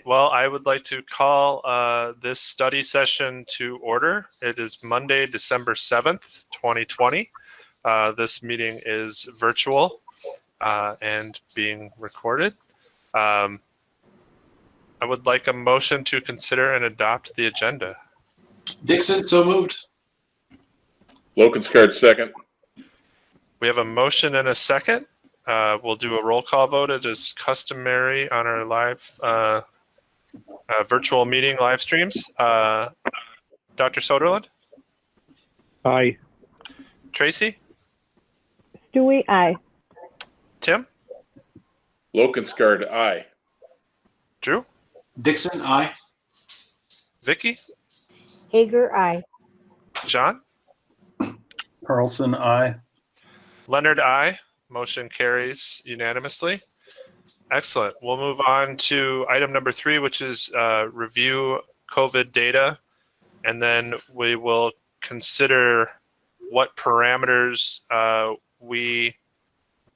well, I would like to call this study session to order. It is Monday, December 7th, 2020. This meeting is virtual and being recorded. I would like a motion to consider and adopt the agenda. Dixon, so moved. Lokenskart, second. We have a motion and a second. We'll do a roll call vote. It is customary on our live virtual meeting live streams. Dr. Soderlund? Aye. Tracy? Stewie, aye. Tim? Lokenskart, aye. Drew? Dixon, aye. Vicky? Hager, aye. John? Carlson, aye. Leonard, aye. Motion carries unanimously. Excellent. We'll move on to item number 3, which is review COVID data. And then we will consider what parameters we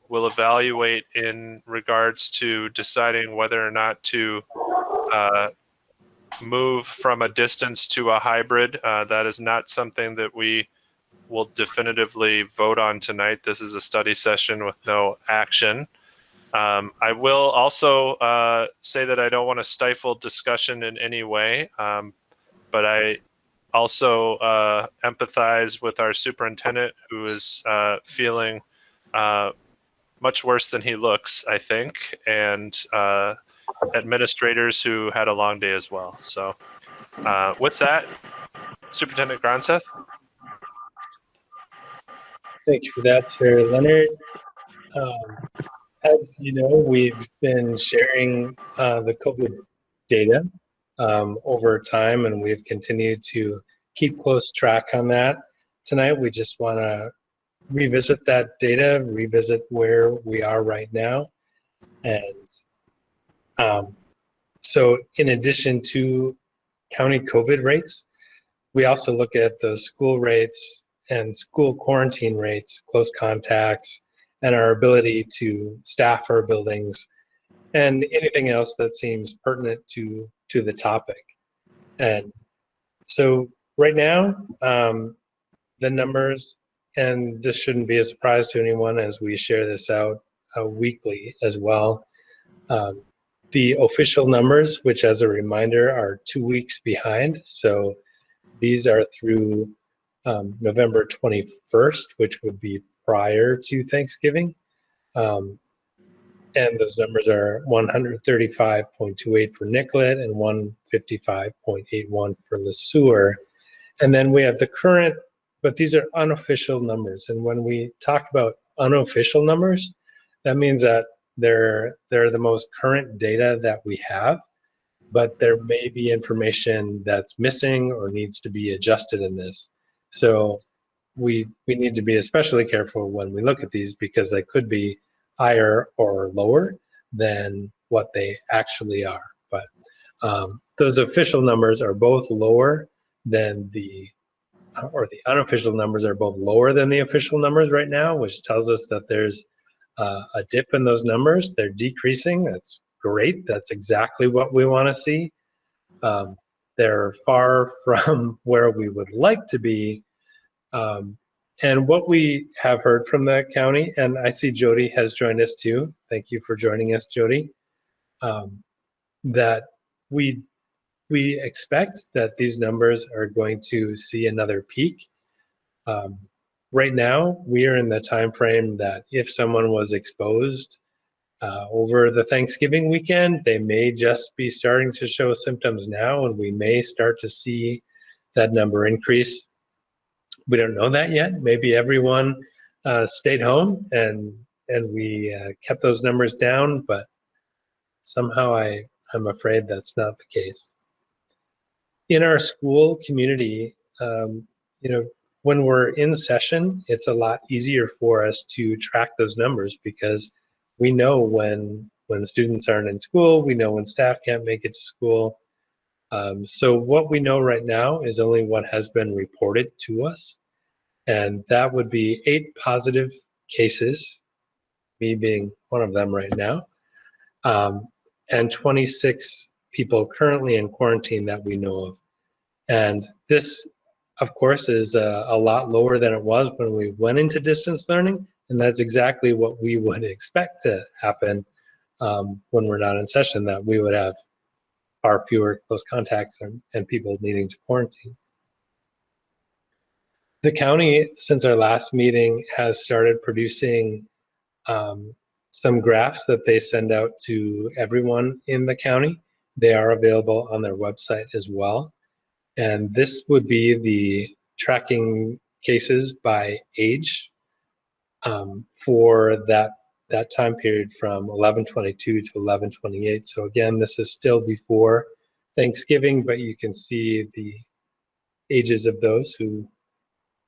will evaluate in regards to deciding whether or not to move from a distance to a hybrid. That is not something that we will definitively vote on tonight. This is a study session with no action. I will also say that I don't want to stifle discussion in any way, but I also empathize with our superintendent, who is feeling much worse than he looks, I think, and administrators who had a long day as well. So with that, Superintendent Gronseth. Thank you for that, Chair Leonard. As you know, we've been sharing the COVID data over time, and we've continued to keep close track on that. Tonight, we just want to revisit that data, revisit where we are right now. And so in addition to county COVID rates, we also look at those school rates and school quarantine rates, close contacts, and our ability to staff our buildings, and anything else that seems pertinent to the topic. And so right now, the numbers, and this shouldn't be a surprise to anyone as we share this out weekly as well, the official numbers, which as a reminder are 2 weeks behind. So these are through November 21st, which would be prior to Thanksgiving. And those numbers are 135.28 for Nicollet and 155.81 for LeSueur. And then we have the current, but these are unofficial numbers. And when we talk about unofficial numbers, that means that they're the most current data that we have, but there may be information that's missing or needs to be adjusted in this. So we need to be especially careful when we look at these, because they could be higher or lower than what they actually are. But those official numbers are both lower than the unofficial numbers are both lower than the official numbers right now, which tells us that there's a dip in those numbers. They're decreasing. That's great. That's exactly what we want to see. They're far from where we would like to be. And what we have heard from the county, and I see Jody has joined us too. Thank you for joining us, Jody. That we expect that these numbers are going to see another peak. Right now, we are in the time frame that if someone was exposed over the Thanksgiving weekend, they may just be starting to show symptoms now, and we may start to see that number increase. We don't know that yet. Maybe everyone stayed home and we kept those numbers down, but somehow I'm afraid that's not the case. In our school community, when we're in session, it's a lot easier for us to track those numbers, because we know when students aren't in school, we know when staff can't make it to school. So what we know right now is only what has been reported to us. And that would be 8 positive cases, me being one of them right now, and 26 people currently in quarantine that we know of. And this, of course, is a lot lower than it was when we went into distance learning. And that's exactly what we would expect to happen when we're not in session, that we would have far fewer close contacts and people needing to quarantine. The county, since our last meeting, has started producing some graphs that they send out to everyone in the county. They are available on their website as well. And this would be the tracking cases by age for that time period from 11/22 to 11/28. So again, this is still before Thanksgiving, but you can see the ages of those who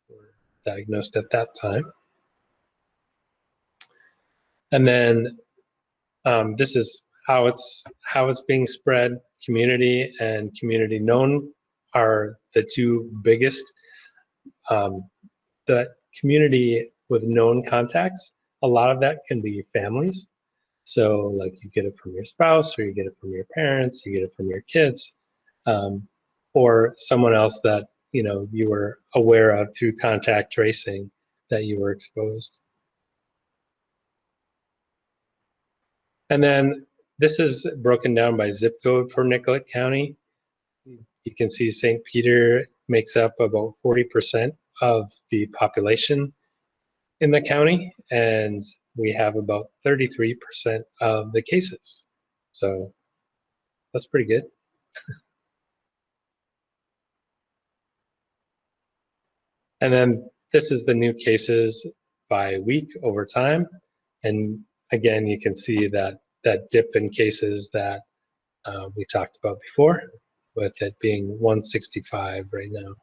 were diagnosed at that time. And then this is how it's being spread. Community and community known are the two biggest. The community with known contacts, a lot of that can be families. So like you get it from your spouse, or you get it from your parents, you get it from your kids, or someone else that you were aware of through contact tracing that you were exposed. And then this is broken down by zip code for Nicollet County. You can see St. Peter makes up about 40% of the population in the county, and we have about 33% of the cases. So that's pretty good. And then this is the new cases by week over time. And again, you can see that dip in cases that we talked about before, with it being 165 right now.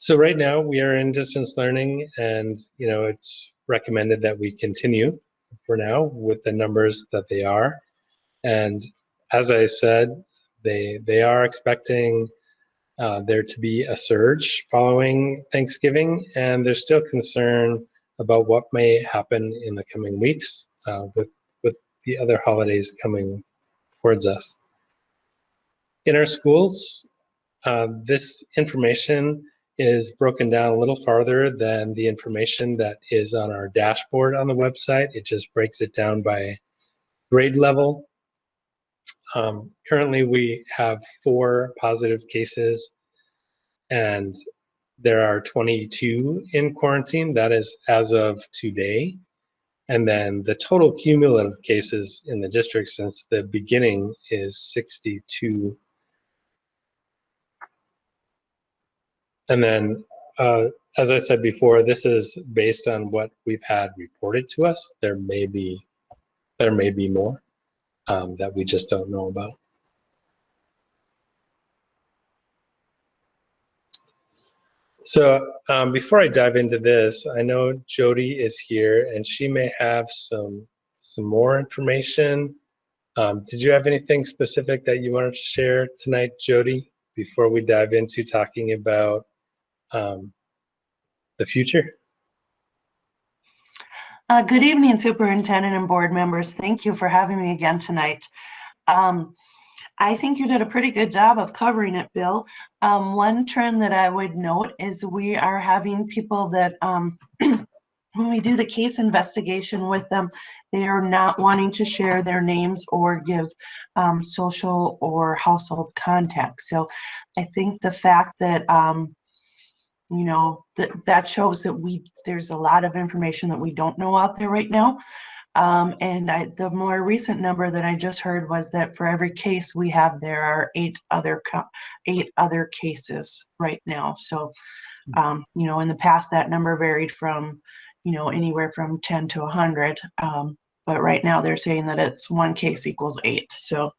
So right now we are in distance learning, and it's recommended that we continue for now with the numbers that they are. And as I said, they are expecting there to be a surge following Thanksgiving, and there's still concern about what may happen in the coming weeks with the other holidays coming towards us. In our schools, this information is broken down a little farther than the information that is on our dashboard on the website. It just breaks it down by grade level. Currently, we have 4 positive cases, and there are 22 in quarantine. That is as of today. And then the total cumulative cases in the district since the beginning is 62. And then, as I said before, this is based on what we've had reported to us. There may be more that we just don't know about. So before I dive into this, I know Jody is here, and she may have some more information. Did you have anything specific that you wanted to share tonight, Jody, before we dive into talking about the future? Good evening, Superintendent and board members. Thank you for having me again tonight. I think you did a pretty good job of covering it, Bill. One trend that I would note is we are having people that when we do the case investigation with them, they are not wanting to share their names or give social or household contacts. So I think the fact that that shows that there's a lot of information that we don't know out there right now. And the more recent number that I just heard was that for every case we have, there are 8 other cases right now. So, in the past that number varied from, anywhere from 10 to 100. But right now they're saying that it's 1 case equals 8. So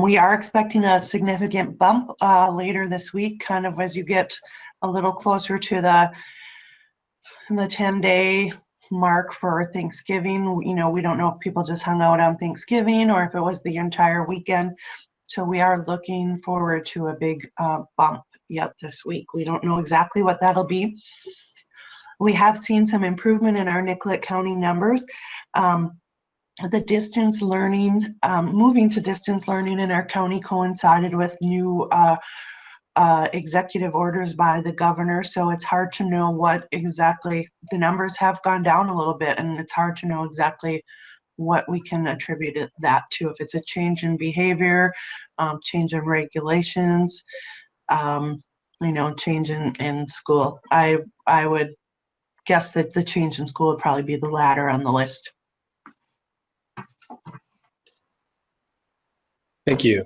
we are expecting a significant bump later this week, kind of as you get a little closer to the 10-day mark for Thanksgiving. We don't know if people just hung out on Thanksgiving or if it was the entire weekend. So we are looking forward to a big bump yet this week. We don't know exactly what that'll be. We have seen some improvement in our Nicollet County numbers. The distance learning, moving to distance learning in our county coincided with new executive orders by the governor. So it's hard to know what exactly, the numbers have gone down a little bit, and it's hard to know exactly what we can attribute that to, if it's a change in behavior, change in regulations, change in school. I would guess that the change in school would probably be the latter on the list. Thank you.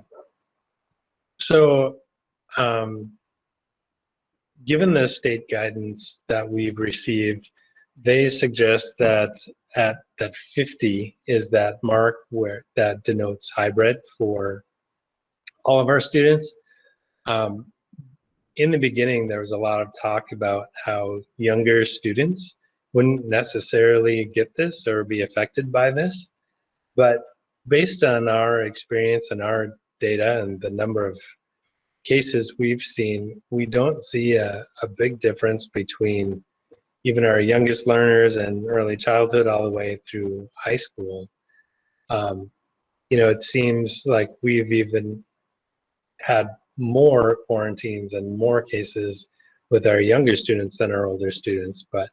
So, given the state guidance that we've received, they suggest that that 50 is that mark where that denotes hybrid for all of our students. In the beginning, there was a lot of talk about how younger students wouldn't necessarily get this or be affected by this. But based on our experience and our data and the number of cases we've seen, we don't see a big difference between even our youngest learners and early childhood all the way through high school. It seems like we've even had more quarantines and more cases with our younger students than our older students. But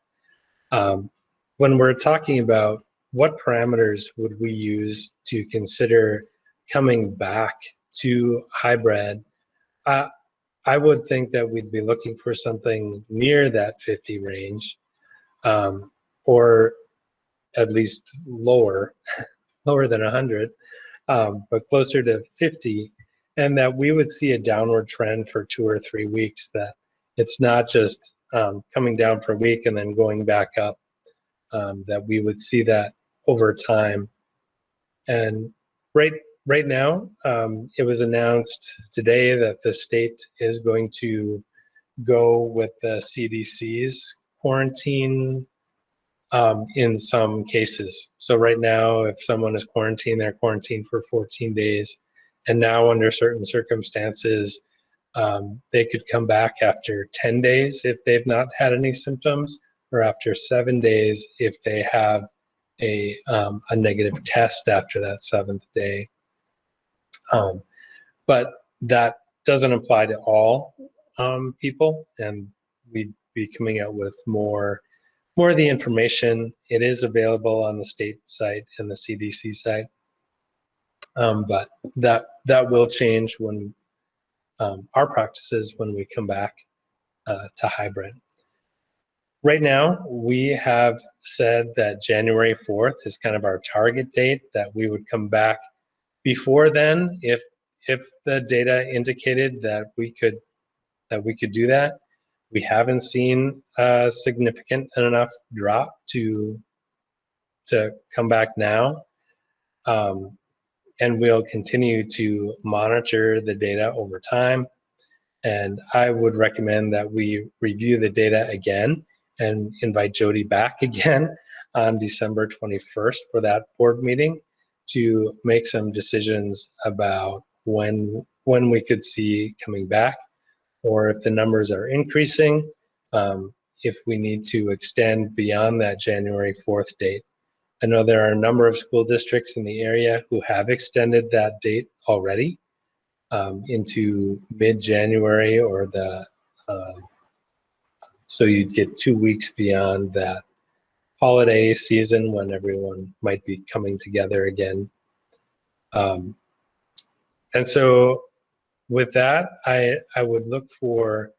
when we're talking about what parameters would we use to consider coming back to hybrid, I would think that we'd be looking for something near that 50 range, or at least lower than 100, but closer to 50, and that we would see a downward trend for 2 or 3 weeks, that it's not just coming down for a week and then going back up, that we would see that over time. And right now, it was announced today that the state is going to go with the CDC's quarantine in some cases. So right now, if someone is quarantined, they're quarantined for 14 days. And now under certain circumstances, they could come back after 10 days if they've not had any symptoms, or after 7 days if they have a negative test after that 7th day. But that doesn't apply to all people, and we'd be coming out with more of the information. It is available on the state site and the CDC site, but that will change when our practices when we come back to hybrid. Right now, we have said that January 4th is kind of our target date, that we would come back before then if the data indicated that we could do that. We haven't seen a significant enough drop to come back now, and we'll continue to monitor the data over time. And I would recommend that we review the data again and invite Jody back again on December 21st for that board meeting to make some decisions about when we could see coming back, or if the numbers are increasing, if we need to extend beyond that January 4th date. I know there are a number of school districts in the area who have extended that date already into mid-January, or so you'd get 2 weeks beyond that holiday season when everyone might be coming together again. And so with that, I would look for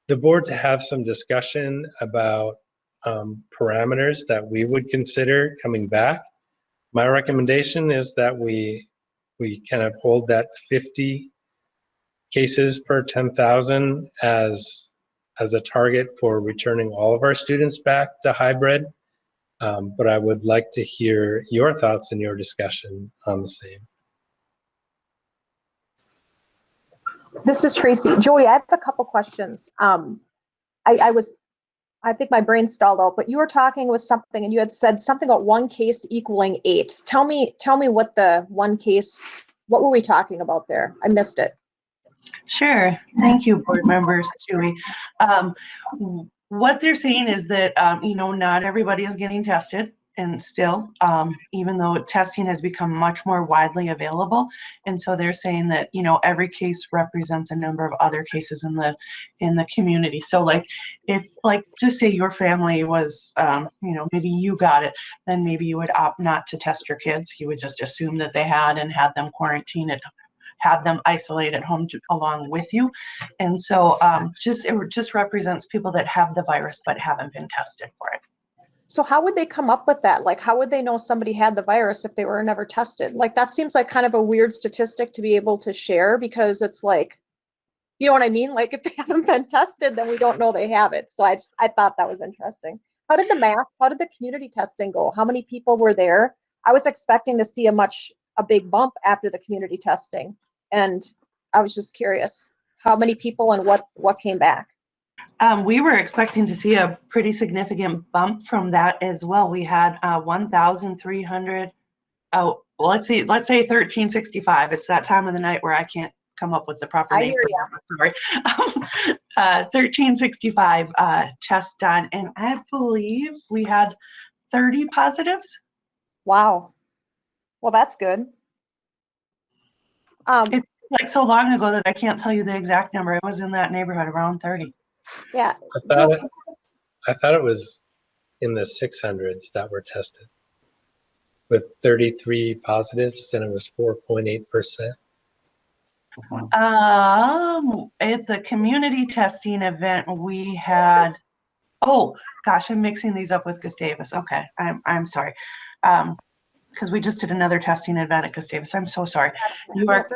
the board to have some discussion about parameters that we would consider coming back. My recommendation is that we kind of hold that 50 cases per 10,000 as a target for returning all of our students back to hybrid. But I would like to hear your thoughts and your discussion on the same. This is Tracy. Jody, I have a couple questions. I think my brain stalled out, but you were talking with something and you had said something about 1 case equaling 8. Tell me what the 1 case, what were we talking about there? I missed it. Sure. Thank you, board members, Julie. what they're saying is that, not everybody is getting tested. And still, even though testing has become much more widely available. And so they're saying that, every case represents a number of other cases in the community. So like, if like, just say your family was, maybe you got it, then maybe you would opt not to test your kids. You would just assume that they had and had them quarantined, have them isolate at home along with you. And so it just represents people that have the virus but haven't been tested for it. So how would they come up with that? Like, how would they know somebody had the virus if they were never tested? Like, that seems like kind of a weird statistic to be able to share, because it's like, you know what I mean? Like, if they haven't been tested, then we don't know they have it. So I thought that was interesting. How did the community testing go? How many people were there? I was expecting to see a big bump after the community testing. And I was just curious, how many people and what came back? We were expecting to see a pretty significant bump from that as well. We had 1,300. Oh, well, let's say 1365. It's that time of the night where I can't come up with the proper I name hear for that. Sorry. 1365 tests done, and I believe we had 30 positives. Wow. Well, that's good. It's like so long ago that I can't tell you the exact number. It was in that neighborhood, around 30. Yeah. I thought it was in the 600s that were tested with 33 positives, and it was 4.8%. At the community testing event, we had, oh gosh, I'm mixing these up with Gustavus. Okay, I'm sorry. Because we just did another testing event at Gustavus. I'm so sorry. You are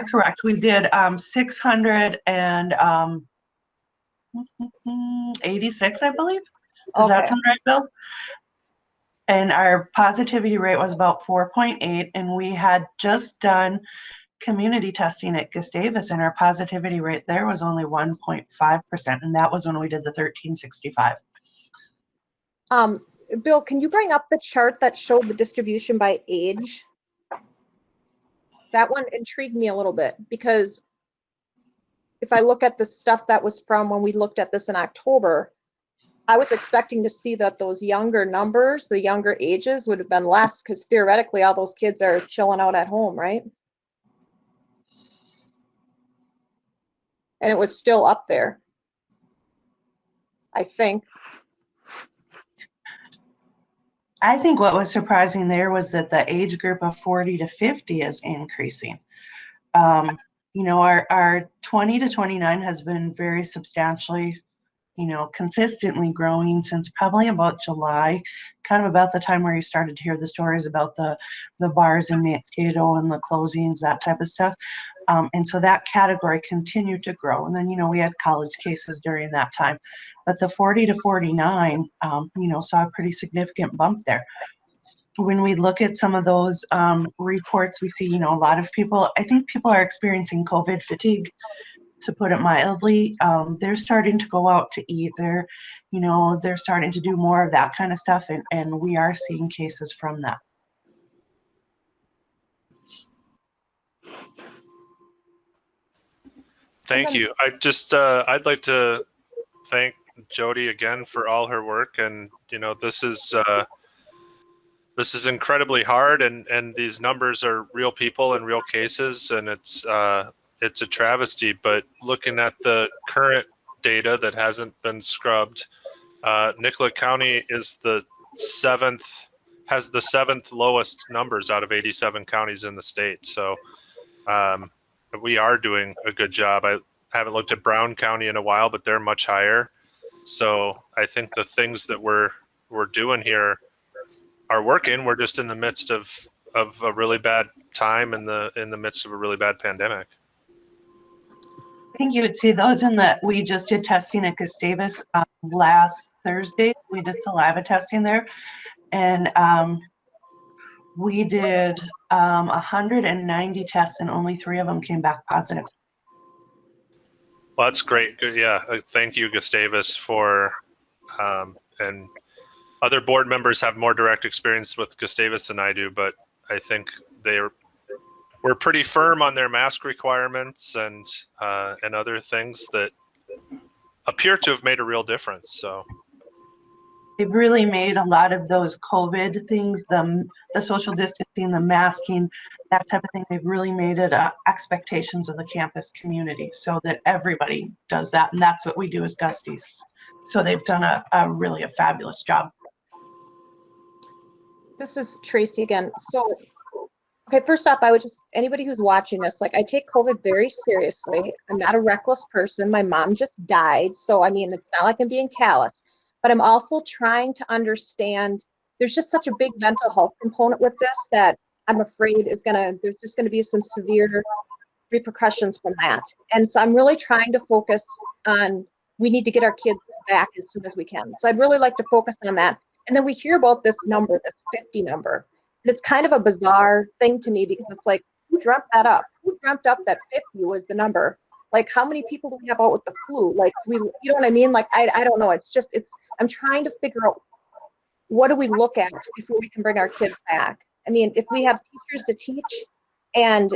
correct. We did 686, I believe. Does that Okay. sound right, Bill? And our positivity rate was about 4.8, and we had just done community testing at Gustavus, and our positivity rate there was only 1.5%, and that was when we did the 1365. Bill, can you bring up the chart that showed the distribution by age? That one intrigued me a little bit, because if I look at the stuff that was from when we looked at this in October, I was expecting to see that those younger numbers, the younger ages, would have been less, because theoretically all those kids are chilling out at home, right? And it was still up there, I think. I think what was surprising there was that the age group of 40 to 50 is increasing. Our 20 to 29 has been very substantially, consistently growing since probably about July, kind of about the time where you started to hear the stories about the bars in Mankato and the closings, that type of stuff. And so that category continued to grow. And then, we had college cases during that time. But the 40 to 49, saw a pretty significant bump there. When we look at some of those reports, we see, a lot of people, I think people are experiencing COVID fatigue, to put it mildly. They're starting to go out to eat. They're starting to do more of that kind of stuff. And we are seeing cases from that. Thank you. I'd like to thank Jody again for all her work. And, this is incredibly hard, and these numbers are real people and real cases, and it's a travesty. But looking at the current data that hasn't been scrubbed, Nicollet County has the seventh lowest numbers out of 87 counties in the state. So we are doing a good job. I haven't looked at Brown County in a while, but they're much higher. So I think the things that we're doing here are working. We're just in the midst of a really bad time in the midst of a really bad pandemic. I think you would see those we just did testing at Gustavus last Thursday. We did saliva testing there, and we did 190 tests, and only 3 of them came back positive. Well, that's great. Good. Yeah. Thank you, Gustavus, for and other board members have more direct experience with Gustavus than I do, but I think we're pretty firm on their mask requirements and other things that appear to have made a real difference. So They've really made a lot of those COVID things, the social distancing, the masking, that type of thing. They've really made it expectations of the campus community so that everybody does that. And that's what we do as Gusties. So they've done a really fabulous job. This is Tracy again. So, okay, first off, I would just, anybody who's watching this, like, I take COVID very seriously. I'm not a reckless person. My mom just died. So, I mean, it's not like I'm being callous, but I'm also trying to understand there's just such a big mental health component with this that I'm afraid there's just gonna be some severe repercussions from that. And so I'm really trying to focus on, we need to get our kids back as soon as we can. So I'd really like to focus on that. And then we hear about this number, this 50 number. And it's kind of a bizarre thing to me because it's like, who dreamt that up? Who dreamt up that 50 was the number? Like, how many people do we have out with the flu? Like, you know what I mean? Like, I don't know. I'm trying to figure out, what do we look at before we can bring our kids back? I mean, if we have teachers to teach, and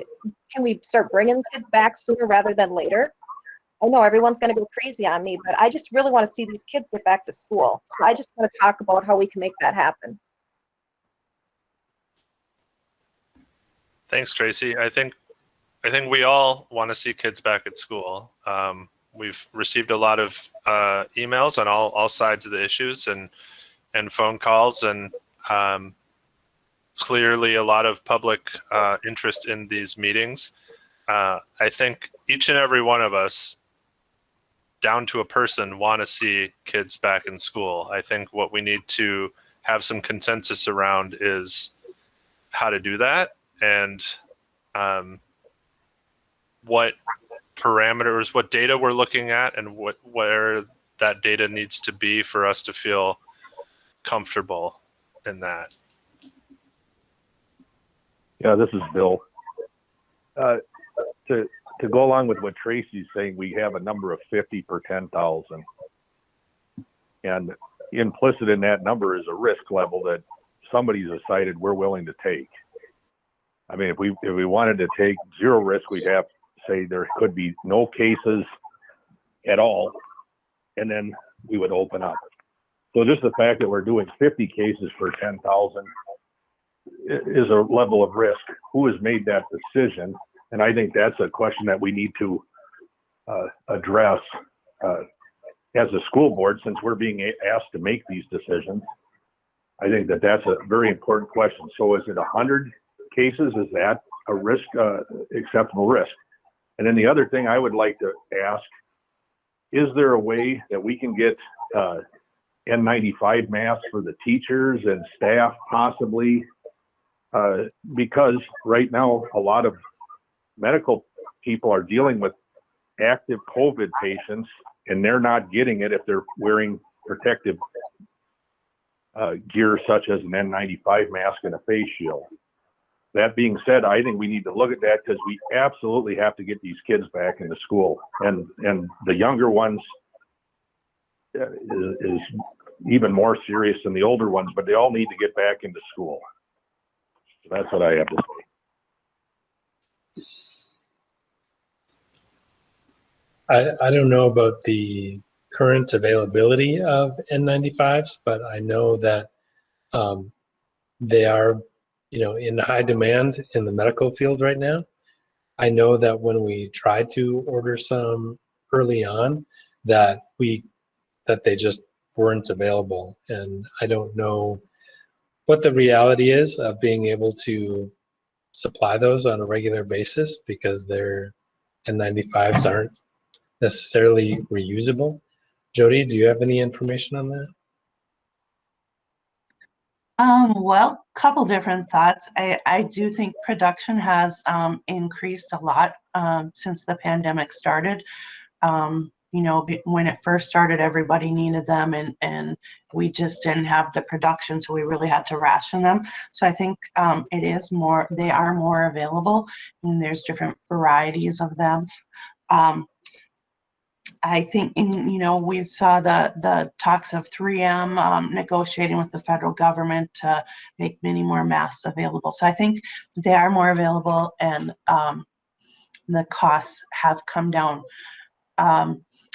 can we start bringing kids back sooner rather than later? I know everyone's going to go crazy on me, but I just really want to see these kids get back to school. So I just want to talk about how we can make that happen. thanks, Tracy. I think we all want to see kids back at school. We've received a lot of emails on all sides of the issues and phone calls, and clearly a lot of public interest in these meetings. I think each and every one of us, down to a person, want to see kids back in school. I think what we need to have some consensus around is how to do that, and what parameters, what data we're looking at, and where that data needs to be for us to feel comfortable in that. Yeah, this is Bill. To go along with what Tracy's saying, we have a number of 50 per 10,000. And implicit in that number is a risk level that somebody's decided we're willing to take. I mean, if we wanted to take zero risk, we'd have to say there could be no cases at all, and then we would open up. So just the fact that we're doing 50 cases per 10,000 is a level of risk. Who has made that decision? And I think that's a question that we need to address as a school board, since we're being asked to make these decisions. I think that that's a very important question. So is it 100 cases? Is that a risk, acceptable risk? And then the other thing I would like to ask, is there a way that we can get N95 masks for the teachers and staff possibly? Because right now, a lot of medical people are dealing with active COVID patients, and they're not getting it if they're wearing protective gear such as an N95 mask and a face shield. That being said, I think we need to look at that, because we absolutely have to get these kids back into school, and the younger ones is even more serious than the older ones, but they all need to get back into school. So that's what I have to say. I don't know about the current availability of N95s, but I know that they are, in high demand in the medical field right now. I know that when we tried to order some early on, that they just weren't available, and I don't know what the reality is of being able to supply those on a regular basis, because their N95s aren't necessarily reusable. Jody, do you have any information on that? Well, couple different thoughts. I do think production has increased a lot since the pandemic started. When it first started, everybody needed them, and we just didn't have the production, so we really had to ration them. So I think they are more available, and there's different varieties of them. I think, we saw the talks of 3M negotiating with the federal government to make many more masks available. So I think they are more available, and the costs have come down.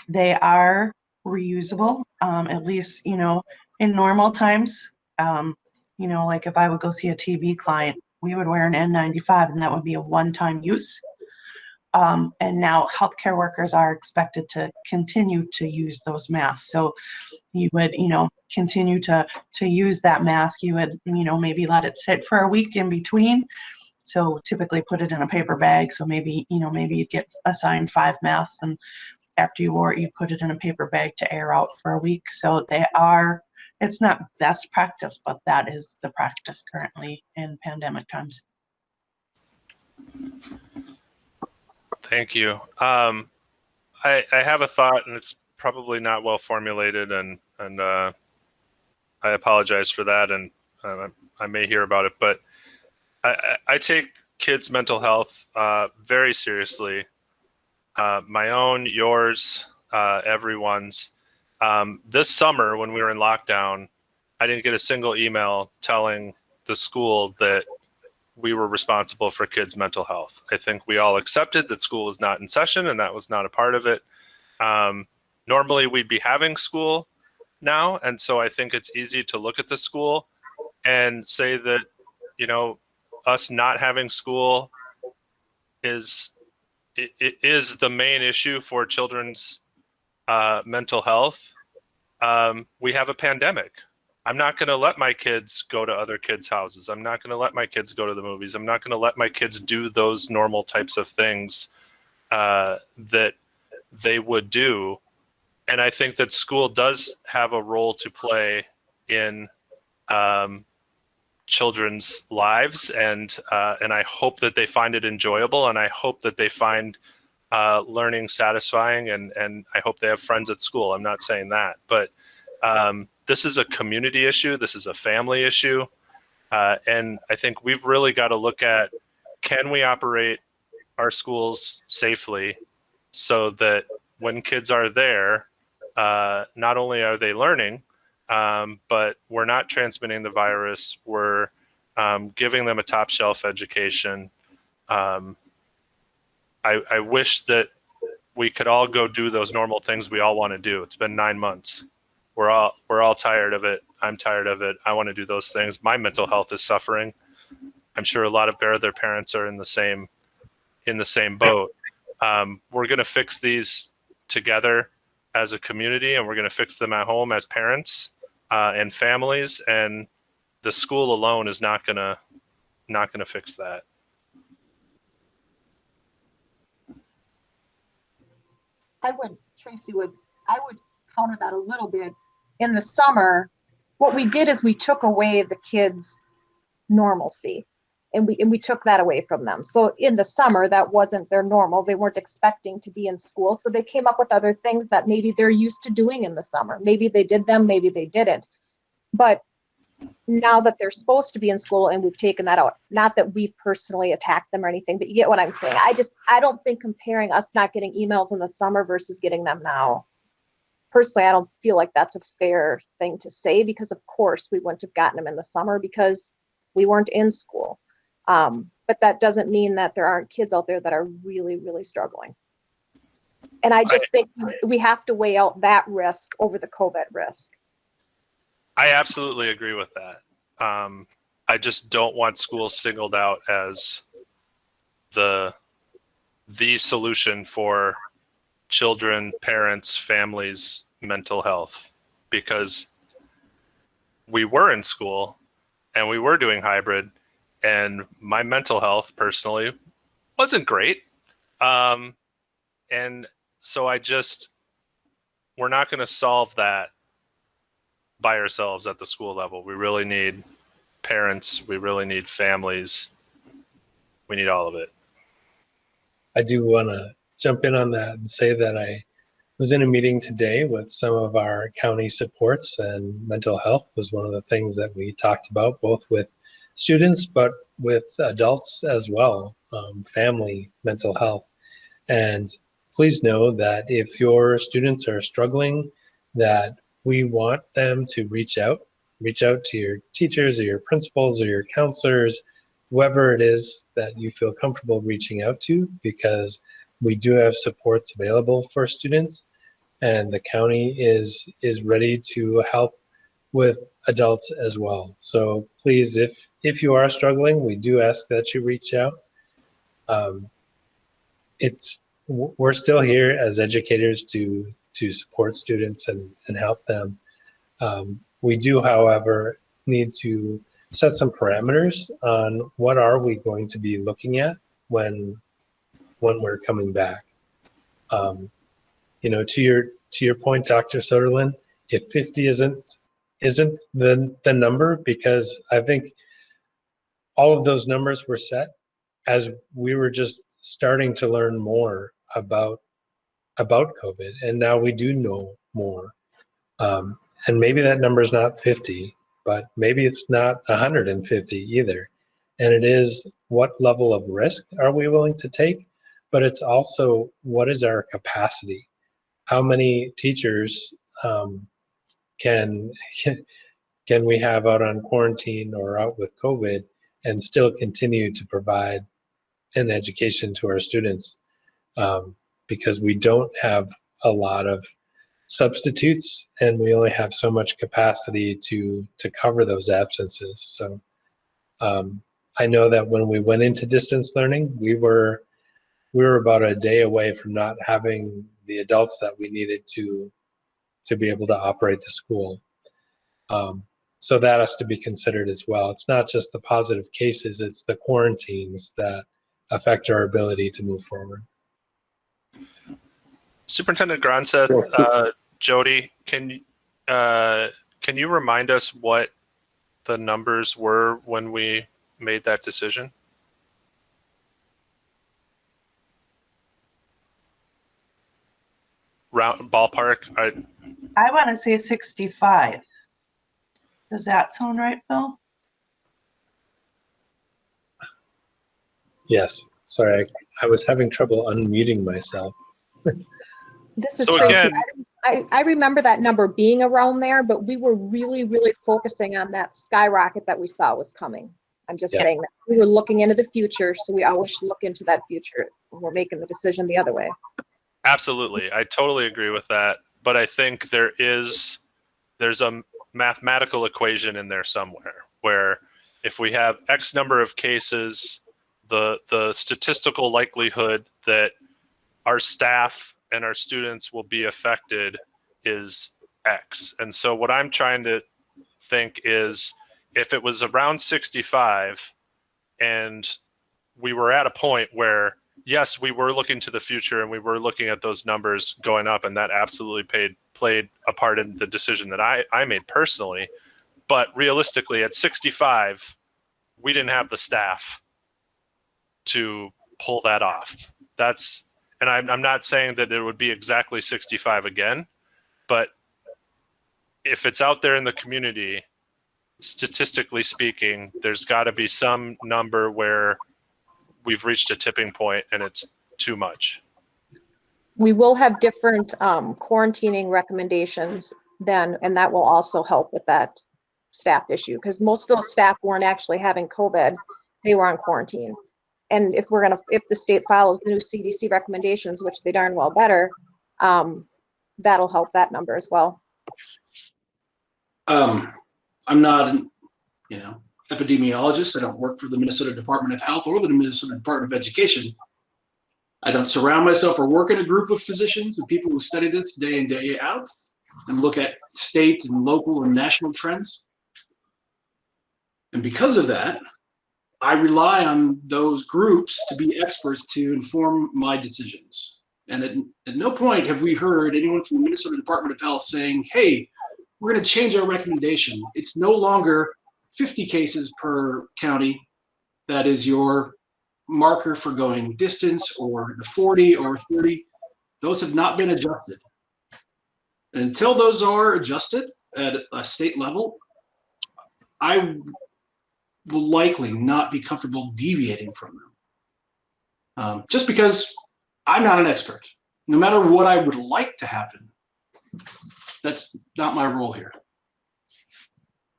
They are reusable, at least, in normal times. Like if I would go see a TB client, we would wear an N95 and that would be a one-time use. And now healthcare workers are expected to continue to use those masks. So you would, continue to use that mask. You would, maybe let it sit for a week in between. So typically put it in a paper bag. So maybe you'd get assigned 5 masks, and after you wore it, you put it in a paper bag to air out for a week. So it's not best practice, but that is the practice currently in pandemic times. Thank you. I have a thought, and it's probably not well formulated, and I apologize for that, and I may hear about it, but I take kids' mental health very seriously. My own, yours, everyone's. This summer, when we were in lockdown, I didn't get a single email telling the school that we were responsible for kids' mental health. I think we all accepted that school was not in session, and that was not a part of it. Normally, we'd be having school now, and so I think it's easy to look at the school and say that, us not having school is the main issue for children's mental health. We have a pandemic. I'm not going to let my kids go to other kids' houses. I'm not going to let my kids go to the movies. I'm not going to let my kids do those normal types of things that they would do. And I think that school does have a role to play in children's lives, and I hope that they find it enjoyable, and I hope that they find learning satisfying, and I hope they have friends at school. I'm not saying that, but this is a community issue. This is a family issue. And I think we've really got to look at, can we operate our schools safely so that when kids are there, not only are they learning, but we're not transmitting the virus. We're giving them a top shelf education. I wish that we could all go do those normal things we all want to do. It's been 9 months. We're all tired of it. I'm tired of it. I want to do those things. My mental health is suffering. I'm sure a lot of their parents are in the same boat. We're going to fix these together as a community, and we're going to fix them at home as parents and families. And the school alone is not going to fix that. I would counter that a little bit. In the summer, what we did is we took away the kids' normalcy, and we took that away from them. So in the summer, that wasn't their normal. They weren't expecting to be in school, so they came up with other things that maybe they're used to doing in the summer. Maybe they did them, maybe they didn't. But now that they're supposed to be in school and we've taken that out, not that we personally attacked them or anything, but you get what I'm saying. I don't think comparing us not getting emails in the summer versus getting them now, personally, I don't feel like that's a fair thing to say, because of course we wouldn't have gotten them in the summer because we weren't in school. But that doesn't mean that there aren't kids out there that are really, really struggling. And I just think we have to weigh out that risk over the COVID risk. I absolutely agree with that. I just don't want schools singled out as the solution for children, parents, families' mental health, because we were in school and we were doing hybrid, and my mental health personally wasn't great. And so we're not going to solve that by ourselves at the school level. We really need parents. We really need families. We need all of it. I do want to jump in on that and say that I was in a meeting today with some of our county supports, and mental health was one of the things that we talked about, both with students, but with adults as well, family mental health. And please know that if your students are struggling, that we want them to reach out to your teachers or your principals or your counselors, whoever it is that you feel comfortable reaching out to, because we do have supports available for students. and the county is ready to help with adults as well. So please, if you are struggling, we do ask that you reach out. We're still here as educators to support students and help them. We do, however, need to set some parameters on what are we going to be looking at when we're coming back. To your point, Dr. Soderlin, if 50 isn't the number, because I think all of those numbers were set as we were just starting to learn more about COVID, and now we do know more. And maybe that number is not 50, but maybe it's not 150 either. And it is, what level of risk are we willing to take? But it's also, what is our capacity? How many teachers can we have out on quarantine or out with COVID and still continue to provide an education to our students? Because we don't have a lot of substitutes, and we only have so much capacity to cover those absences. So I know that when we went into distance learning, we were about a day away from not having the adults that we needed to be able to operate the school. So that has to be considered as well. It's not just the positive cases, it's the quarantines that affect our ability to move forward. Superintendent Gronseth, Jody, can you remind us what the numbers were when we made that decision? Round ballpark. I want to say 65. Does that sound right, Bill? Yes. Sorry, I was having trouble unmuting myself. This is So Tracy. again, I remember that number being around there, but we were really, really focusing on that skyrocket that we saw was coming. I'm just saying that we were looking into the future, so we always should look into that future when we're making the decision the other way. absolutely, I totally agree with that. But I think there's a mathematical equation in there somewhere where if we have X number of cases, the statistical likelihood that our staff and our students will be affected is X. And so what I'm trying to think is, if it was around 65 and we were at a point where, yes, we were looking to the future and we were looking at those numbers going up, and that absolutely played a part in the decision that I made personally. But realistically, at 65, we didn't have the staff to pull that off. And I'm not saying that it would be exactly 65 again, but if it's out there in the community, statistically speaking, there's got to be some number where we've reached a tipping point and it's too much. We will have different quarantining recommendations then, and that will also help with that staff issue, because most of those staff weren't actually having COVID, they were on quarantine. And if the state follows the new CDC recommendations, which they darn well better, that'll help that number as well. I'm not an epidemiologist. I don't work for the Minnesota Department of Health or the Minnesota Department of Education. I don't surround myself or work in a group of physicians and people who study this day in, day out and look at state and local and national trends. And because of that, I rely on those groups to be experts to inform my decisions. And at no point have we heard anyone from the Minnesota Department of Health saying, hey, we're going to change our recommendation. It's no longer 50 cases per county that is your marker for going distance, or the 40 or 30. Those have not been adjusted. And until those are adjusted at a state level, I will likely not be comfortable deviating from them. Just because I'm not an expert. No matter what I would like to happen, that's not my role here.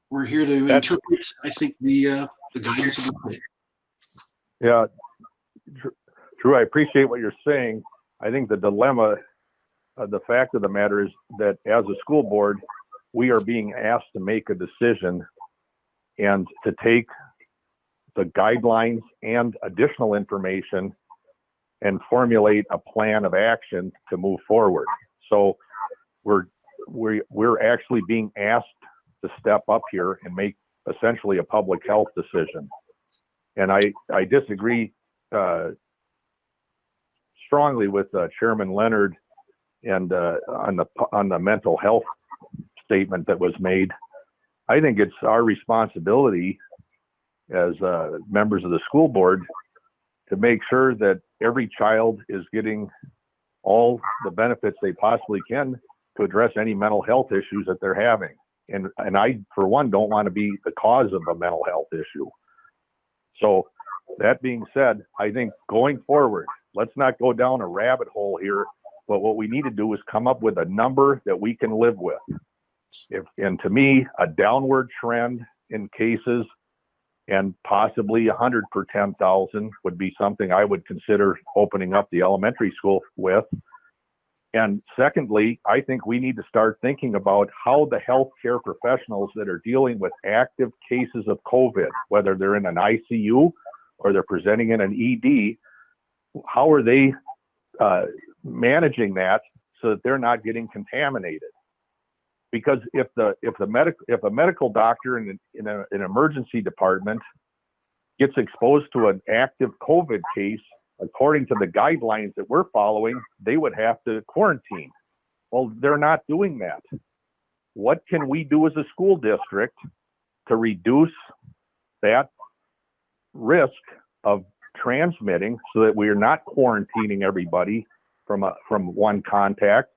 We're here to interpret, I think, the guidance of the state. Yeah, Drew, I appreciate what you're saying. I think the dilemma the fact of the matter is that as a school board, we are being asked to make a decision and to take the guidelines and additional information and formulate a plan of action to move forward. So we're actually being asked to step up here and make essentially a public health decision. And I disagree strongly with Chairman Leonard and on the mental health statement that was made. I think it's our responsibility as members of the school board to make sure that every child is getting all the benefits they possibly can to address any mental health issues that they're having. And I, for one, don't want to be the cause of a mental health issue. So that being said, I think going forward, let's not go down a rabbit hole here, but what we need to do is come up with a number that we can live with. And to me, a downward trend in cases and possibly 100 per 10,000 would be something I would consider opening up the elementary school with. And secondly, I think we need to start thinking about how the healthcare professionals that are dealing with active cases of COVID, whether they're in an ICU or they're presenting in an ED, how are they managing that so that they're not getting contaminated? Because if a medical doctor in an emergency department gets exposed to an active COVID case, according to the guidelines that we're following, they would have to quarantine. Well, they're not doing that. What can we do as a school district to reduce that risk of transmitting so that we are not quarantining everybody from one contact?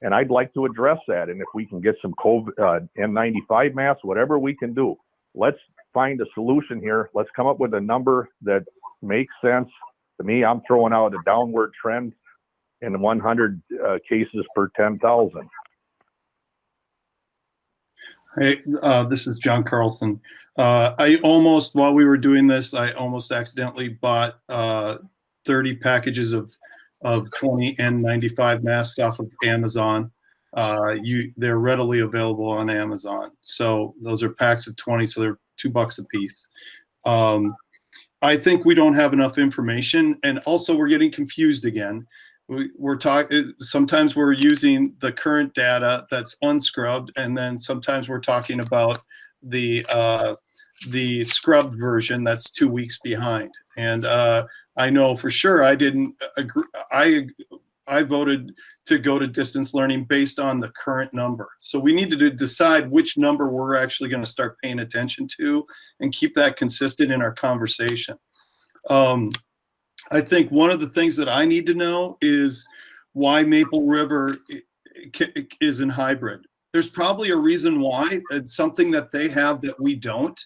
And I'd like to address that. And if we can get some COVID, N95 masks, whatever we can do, let's find a solution here. Let's come up with a number that makes sense. To me, I'm throwing out a downward trend in 100 cases per 10,000. Hey, this is John Carlson. While we were doing this, I almost accidentally bought 30 packages of 20 N95 masks off of Amazon. They're readily available on Amazon. So those are packs of 20, so they're $2 a piece. I think we don't have enough information, and also we're getting confused again. Sometimes we're using the current data that's unscrubbed, and then sometimes we're talking about the scrubbed version that's 2 weeks behind. And I know for sure I didn't agree. I voted to go to distance learning based on the current number. So we need to decide which number we're actually going to start paying attention to and keep that consistent in our conversation. I think one of the things that I need to know is why Maple River is in hybrid. There's probably a reason why. It's something that they have that we don't,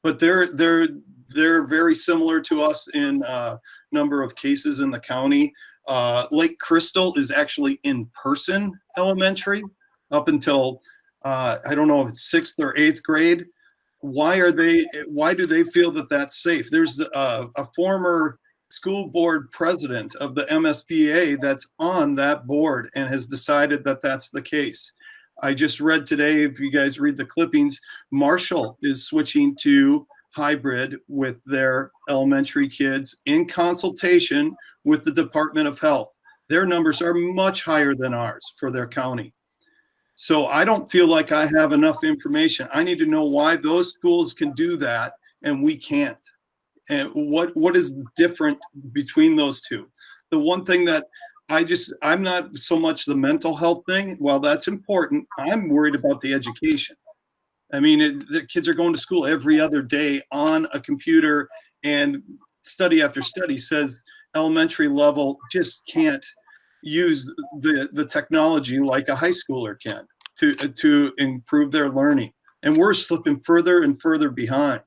but they're very similar to us in number of cases in the county. Lake Crystal is actually in-person elementary up until I don't know if it's 6th or 8th grade. Why do they feel that that's safe? There's a former school board president of the MSBA that's on that board and has decided that that's the case. I just read today, if you guys read the clippings, Marshall is switching to hybrid with their elementary kids in consultation with the Department of Health. Their numbers are much higher than ours for their county. So I don't feel like I have enough information. I need to know why those schools can do that and we can't. And what is different between those two? The one thing that I'm not so much the mental health thing. While that's important, I'm worried about the education. I mean, the kids are going to school every other day on a computer, and study after study says elementary level just can't use the technology like a high schooler can to improve their learning. And we're slipping further and further behind.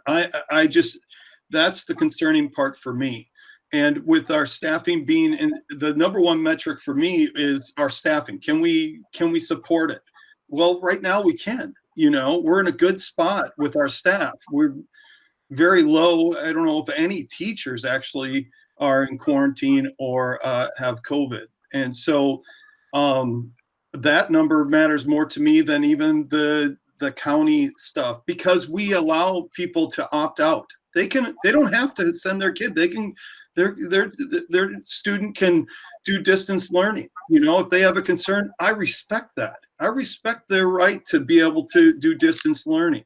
That's the concerning part for me. And with our staffing being the number one metric for me is our staffing. Can we support it? Well, right now we can. We're in a good spot with our staff. We're very low. I don't know if any teachers actually are in quarantine or have COVID. And so that number matters more to me than even the county stuff, because we allow people to opt out. They don't have to send their kid. They can, their student can do distance learning. You know, if they have a concern, I respect that. I respect their right to be able to do distance learning.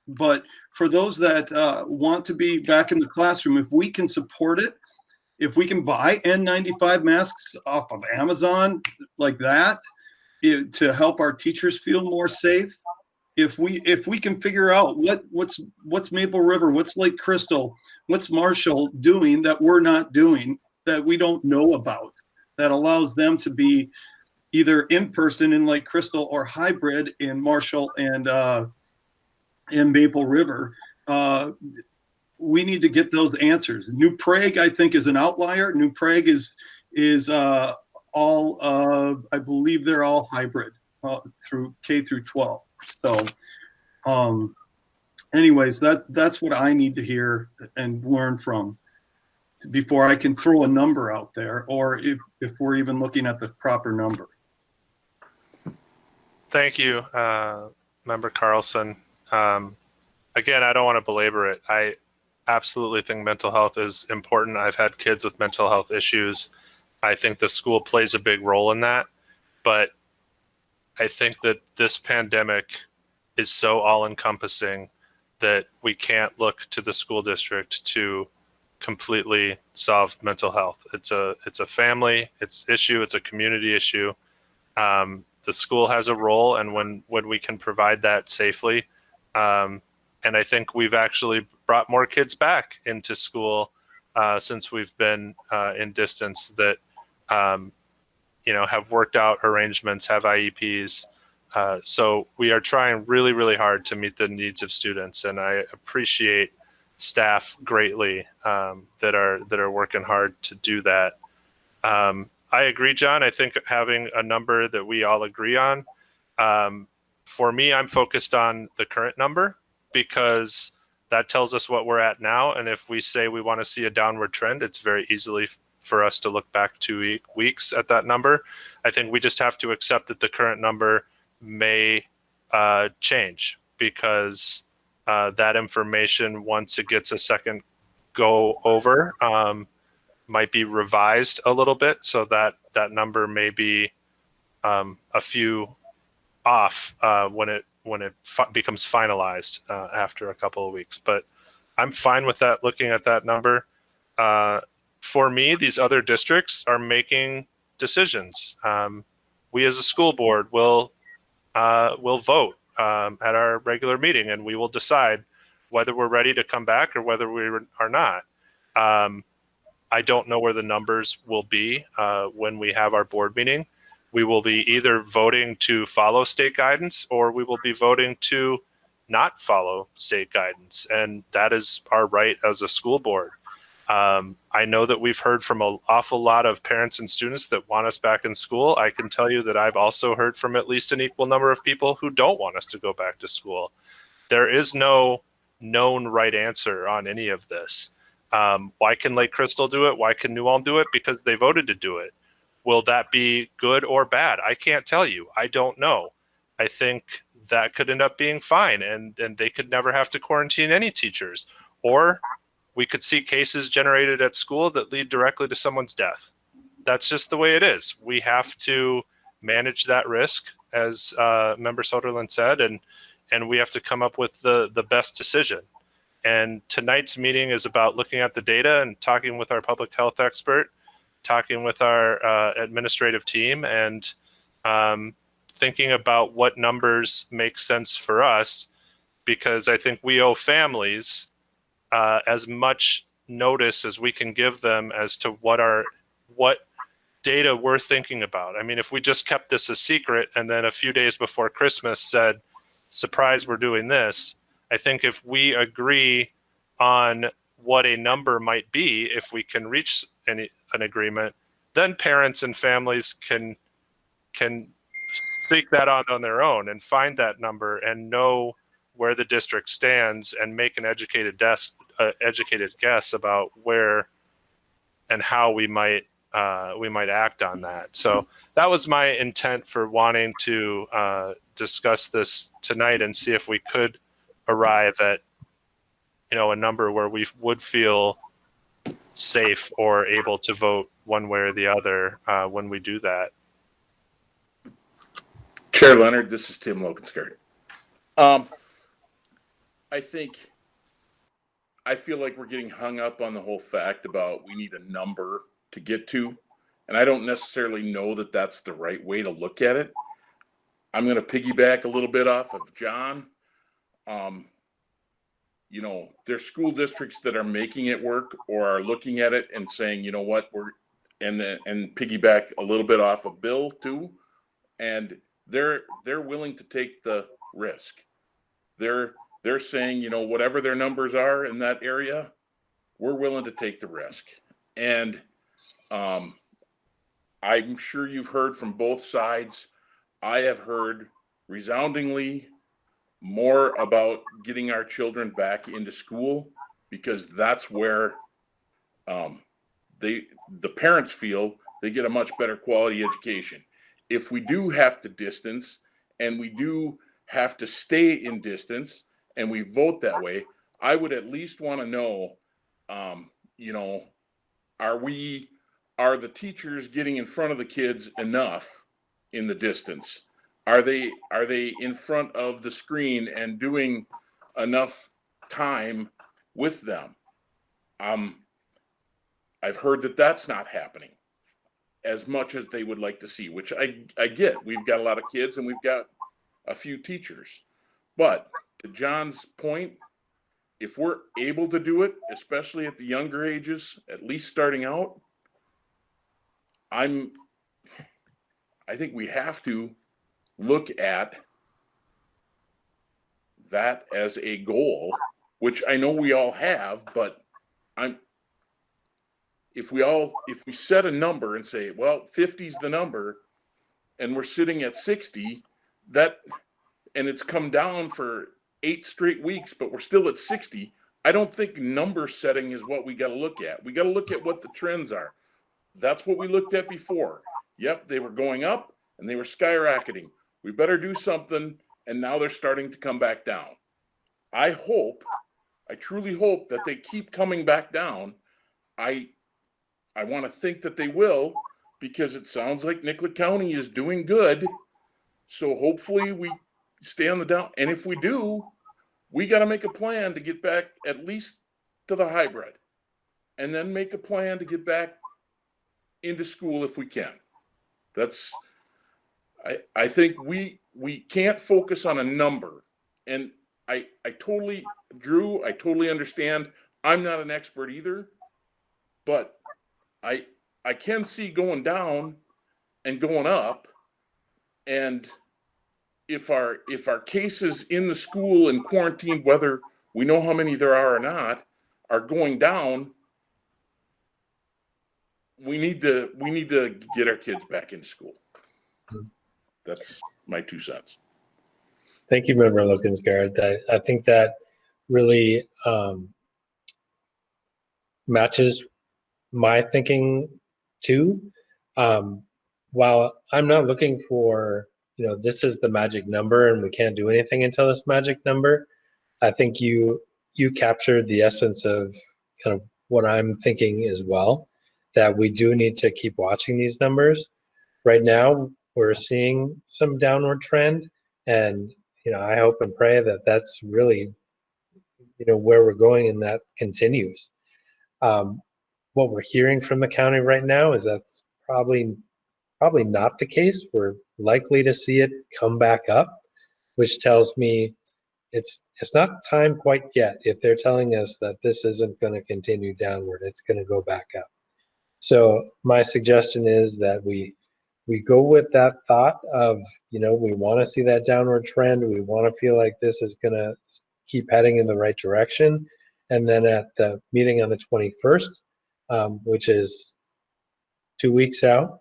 But for those that want to be back in the classroom, if we can support it, if we can buy N95 masks off of Amazon like that, to help our teachers feel more safe, if we can figure out what's Maple River, what's Lake Crystal, what's Marshall doing that we're not doing, that we don't know about, that allows them to be either in person in Lake Crystal or hybrid in Marshall and Maple River, we need to get those answers. New Prague, I think, is an outlier. New Prague is all I believe they're all hybrid through K through 12. So anyways, that's what I need to hear and learn from before I can throw a number out there, or if we're even looking at the proper number. Thank you, Member Carlson. Again, I don't want to belabor it. I absolutely think mental health is important. I've had kids with mental health issues. I think the school plays a big role in that. But I think that this pandemic is so all-encompassing that we can't look to the school district to completely solve mental health. It's a family issue. It's a community issue. The school has a role, and when we can provide that safely, and I think we've actually brought more kids back into school since we've been in distance that have worked out arrangements, have IEPs. So we are trying really, really hard to meet the needs of students, and I appreciate staff greatly that are working hard to do that. I agree, John. I think having a number that we all agree on, for me, I'm focused on the current number because that tells us what we're at now. And if we say we want to see a downward trend, it's very easily for us to look back 2 weeks at that number. I think we just have to accept that the current number may change because that information, once it gets a second go over, might be revised a little bit, so that number may be a few off when it becomes finalized after a couple of weeks. But I'm fine with that. Looking at that number, for me, these other districts are making decisions. We as a school board will vote at our regular meeting, and we will decide whether we're ready to come back or whether we are not. I don't know where the numbers will be when we have our board meeting. We will be either voting to follow state guidance or we will be voting to not follow state guidance. And that is our right as a school board. I know that we've heard from an awful lot of parents and students that want us back in school. I can tell you that I've also heard from at least an equal number of people who don't want us to go back to school. There is no known right answer on any of this. Why can Lake Crystal do it? Why can New Ulm do it? Because they voted to do it. Will that be good or bad? I can't tell you. I don't know. I think that could end up being fine, and they could never have to quarantine any teachers. Or we could see cases generated at school that lead directly to someone's death. That's just the way it is. We have to manage that risk, as Member Soderlund said, and we have to come up with the best decision. And tonight's meeting is about looking at the data and talking with our public health expert, talking with our administrative team, and thinking about what numbers make sense for us, because I think we owe families as much notice as we can give them as to what data we're thinking about. I mean, if we just kept this a secret and then a few days before Christmas said, surprise, we're doing this, I think if we agree on what a number might be, if we can reach an agreement, then parents and families can seek that out on their own and find that number and know where the district stands and make an educated guess about where and how we might act on that. So that was my intent for wanting to discuss this tonight and see if we could arrive at, a number where we would feel safe or able to vote one way or the other when we do that. Chair Leonard, this is Tim Lokenskart. I feel like we're getting hung up on the whole fact about we need a number to get to, and I don't necessarily know that that's the right way to look at it. I'm going to piggyback a little bit off of John. There's school districts that are making it work or are looking at it and saying, you know what, and piggyback a little bit off of Bill too, and they're willing to take the risk. They're saying, whatever their numbers are in that area, we're willing to take the risk. And I'm sure you've heard from both sides. I have heard resoundingly more about getting our children back into school, because that's where the parents feel they get a much better quality education. If we do have to distance, and we do have to stay in distance, and we vote that way, I would at least want to know, are the teachers getting in front of the kids enough in the distance? Are they in front of the screen and doing enough time with them? I've heard that that's not happening as much as they would like to see, which I get. We've got a lot of kids and we've got a few teachers. But to John's point, if we're able to do it, especially at the younger ages, at least starting out, I think we have to look at that as a goal, which I know we all have, but if we set a number and say, well, 50 is the number, and we're sitting at 60, and it's come down for 8 straight weeks, but we're still at 60, I don't think number setting is what we got to look at. We got to look at what the trends are. That's what we looked at before. Yep, they were going up and they were skyrocketing. We better do something, and now they're starting to come back down. I truly hope that they keep coming back down. I want to think that they will, because it sounds like Nicollet County is doing good. So hopefully we stay on the down. And if we do, we got to make a plan to get back at least to the hybrid, and then make a plan to get back into school if we can. I think we can't focus on a number. And I totally understand. I'm not an expert either, but I can see going down and going up. And if our cases in the school and quarantine, whether we know how many there are or not, are going down, we need to get our kids back into school. That's my 2 cents. Thank you, Member Lokenskart. I think that really matches my thinking too. While I'm not looking for, this is the magic number and we can't do anything until this magic number, I think you captured the essence of kind of what I'm thinking as well, that we do need to keep watching these numbers. Right now, we're seeing some downward trend, and I hope and pray that that's really where we're going and that continues. What we're hearing from the county right now is that's probably not the case. We're likely to see it come back up, which tells me it's not time quite yet. If they're telling us that this isn't going to continue downward, it's going to go back up. So my suggestion is that we go with that thought of, we want to see that downward trend. We want to feel like this is going to keep heading in the right direction. And then at the meeting on the 21st, which is 2 weeks out,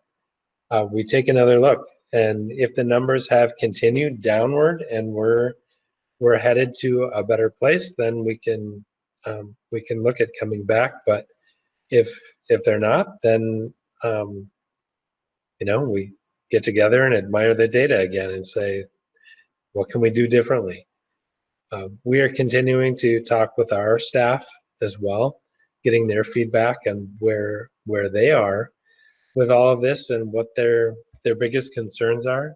we take another look. And if the numbers have continued downward and we're headed to a better place, then we can look at coming back. But if they're not, then we get together and admire the data again and say, what can we do differently? We are continuing to talk with our staff as well, getting their feedback on where they are with all of this and what their biggest concerns are.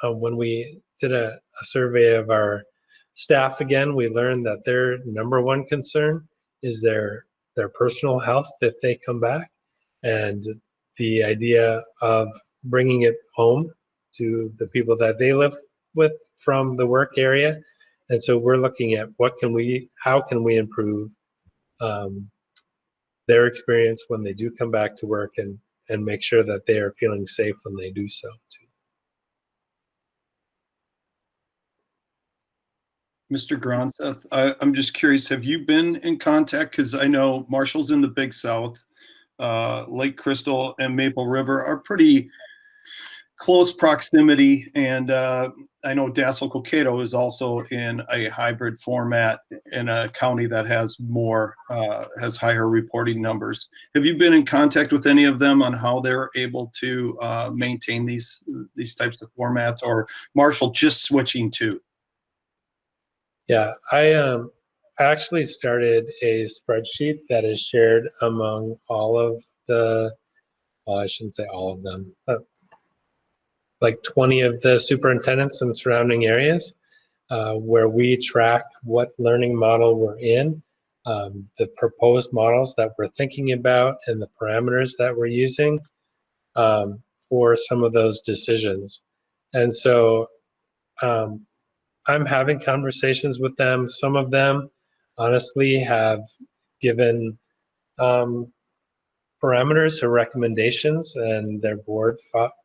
When we did a survey of our staff again, we learned that their number one concern is their personal health if they come back, and the idea of bringing it home to the people that they live with from the work area. And so we're looking at how can we improve their experience when they do come back to work, and make sure that they are feeling safe when they do so too. Mr. Gronseth, I'm just curious, have you been in contact? Because I know Marshall's in the Big South, Lake Crystal and Maple River are pretty close proximity, and I know Dassel-Cokato is also in a hybrid format in a county that has has higher reporting numbers. Have you been in contact with any of them on how they're able to maintain these types of formats, or Marshall just switching to? Yeah, I actually started a spreadsheet that is shared among all of well, I shouldn't say all of them, but like 20 of the superintendents in surrounding areas, where we track what learning model we're in, the proposed models that we're thinking about, and the parameters that we're using for some of those decisions. And so I'm having conversations with them. Some of them honestly have given parameters or recommendations, and their board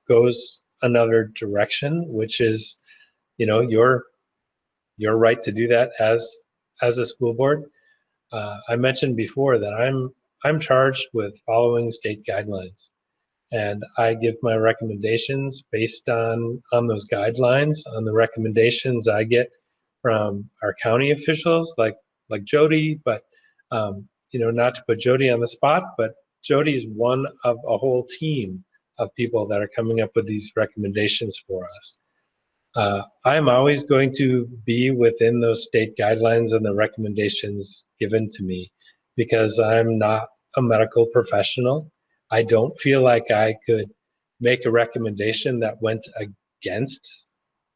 goes another direction, which is, your right to do that as a school board. I mentioned before that I'm charged with following state guidelines, and I give my recommendations based on those guidelines, on the recommendations I get from our county officials like Jody, but not to put Jody on the spot, but Jody's one of a whole team of people that are coming up with these recommendations for us. I'm always going to be within those state guidelines and the recommendations given to me, because I'm not a medical professional. I don't feel like I could make a recommendation that went against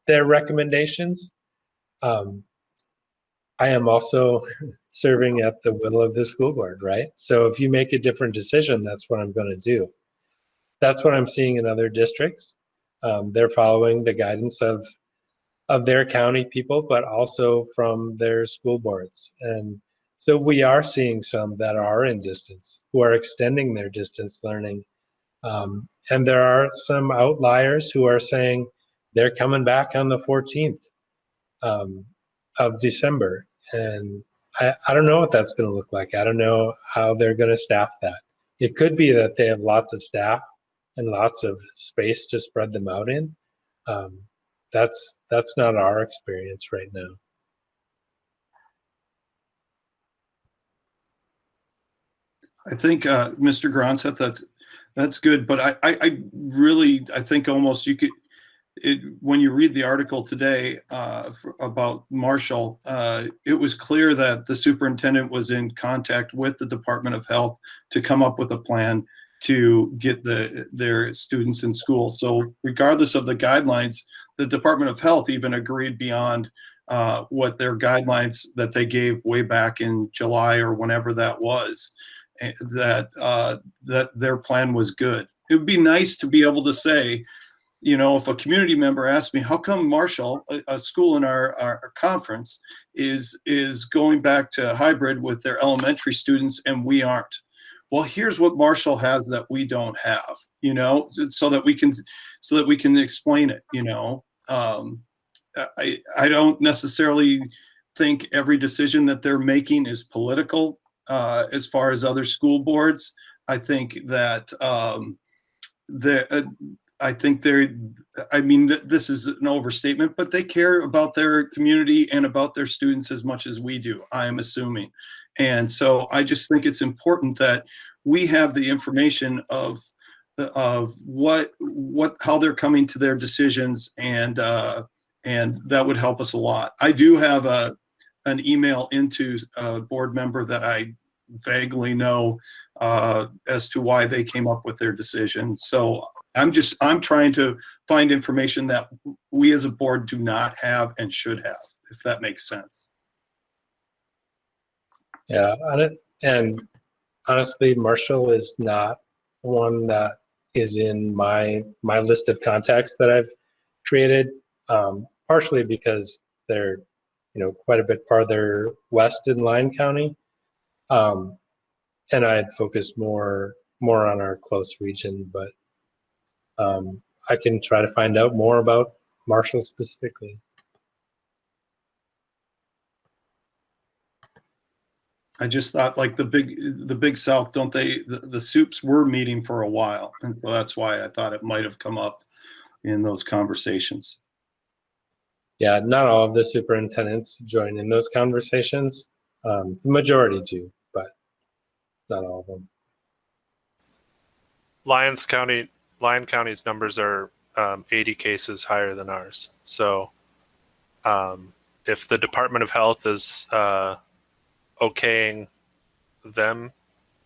their recommendations. I am also serving at the will of the school board, right? So if you make a different decision, that's what I'm going to do. That's what I'm seeing in other districts. They're following the guidance of their county people, but also from their school boards. And so we are seeing some that are in distance, who are extending their distance learning. And there are some outliers who are saying they're coming back on the 14th of December. And I don't know what that's going to look like. I don't know how they're going to staff that. It could be that they have lots of staff and lots of space to spread them out in. That's not our experience right now. I think, Mr. Gronseth, that's good. But I really think almost you could, when you read the article today about Marshall, it was clear that the superintendent was in contact with the Department of Health to come up with a plan to get their students in school. So regardless of the guidelines, the Department of Health even agreed beyond what their guidelines that they gave way back in July or whenever that was, that their plan was good. It would be nice to be able to say, if a community member asked me, how come Marshall, a school in our conference, is going back to hybrid with their elementary students and we aren't? Well, here's what Marshall has that we don't have, so that we can explain it. I don't necessarily think every decision that they're making is political as far as other school boards. I think that this is an overstatement, but they care about their community and about their students as much as we do, I am assuming. And so I just think it's important that we have the information of what how they're coming to their decisions, and that would help us a lot. I do have an email into a board member that I vaguely know as to why they came up with their decision. So I'm trying to find information that we as a board do not have and should have, if that makes sense. Yeah, and honestly, Marshall is not one that is in my list of contacts that I've created, partially because they're quite a bit farther west in Lyon County, and I'd focus more on our close region, but I can try to find out more about Marshall specifically. I just thought, like, the big South, don't they, the soups were meeting for a while, and so that's why I thought it might have come up in those conversations. Yeah, not all of the superintendents join in those conversations. The majority do, but not all of them. Lyon County's numbers are 80 cases higher than ours. So if the Department of Health is okaying them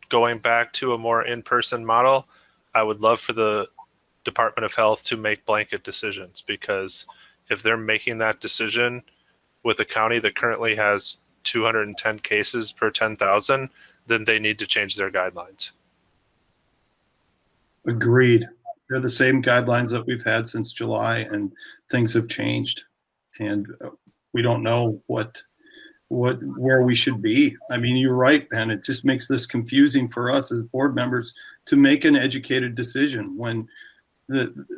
going back to a more in-person model, I would love for the Department of Health to make blanket decisions, because if they're making that decision with a county that currently has 210 cases per 10,000, then they need to change their guidelines. Agreed. They're the same guidelines that we've had since July, and things have changed, and we don't know where we should be. I mean, you're right, Ben. It just makes this confusing for us as board members to make an educated decision when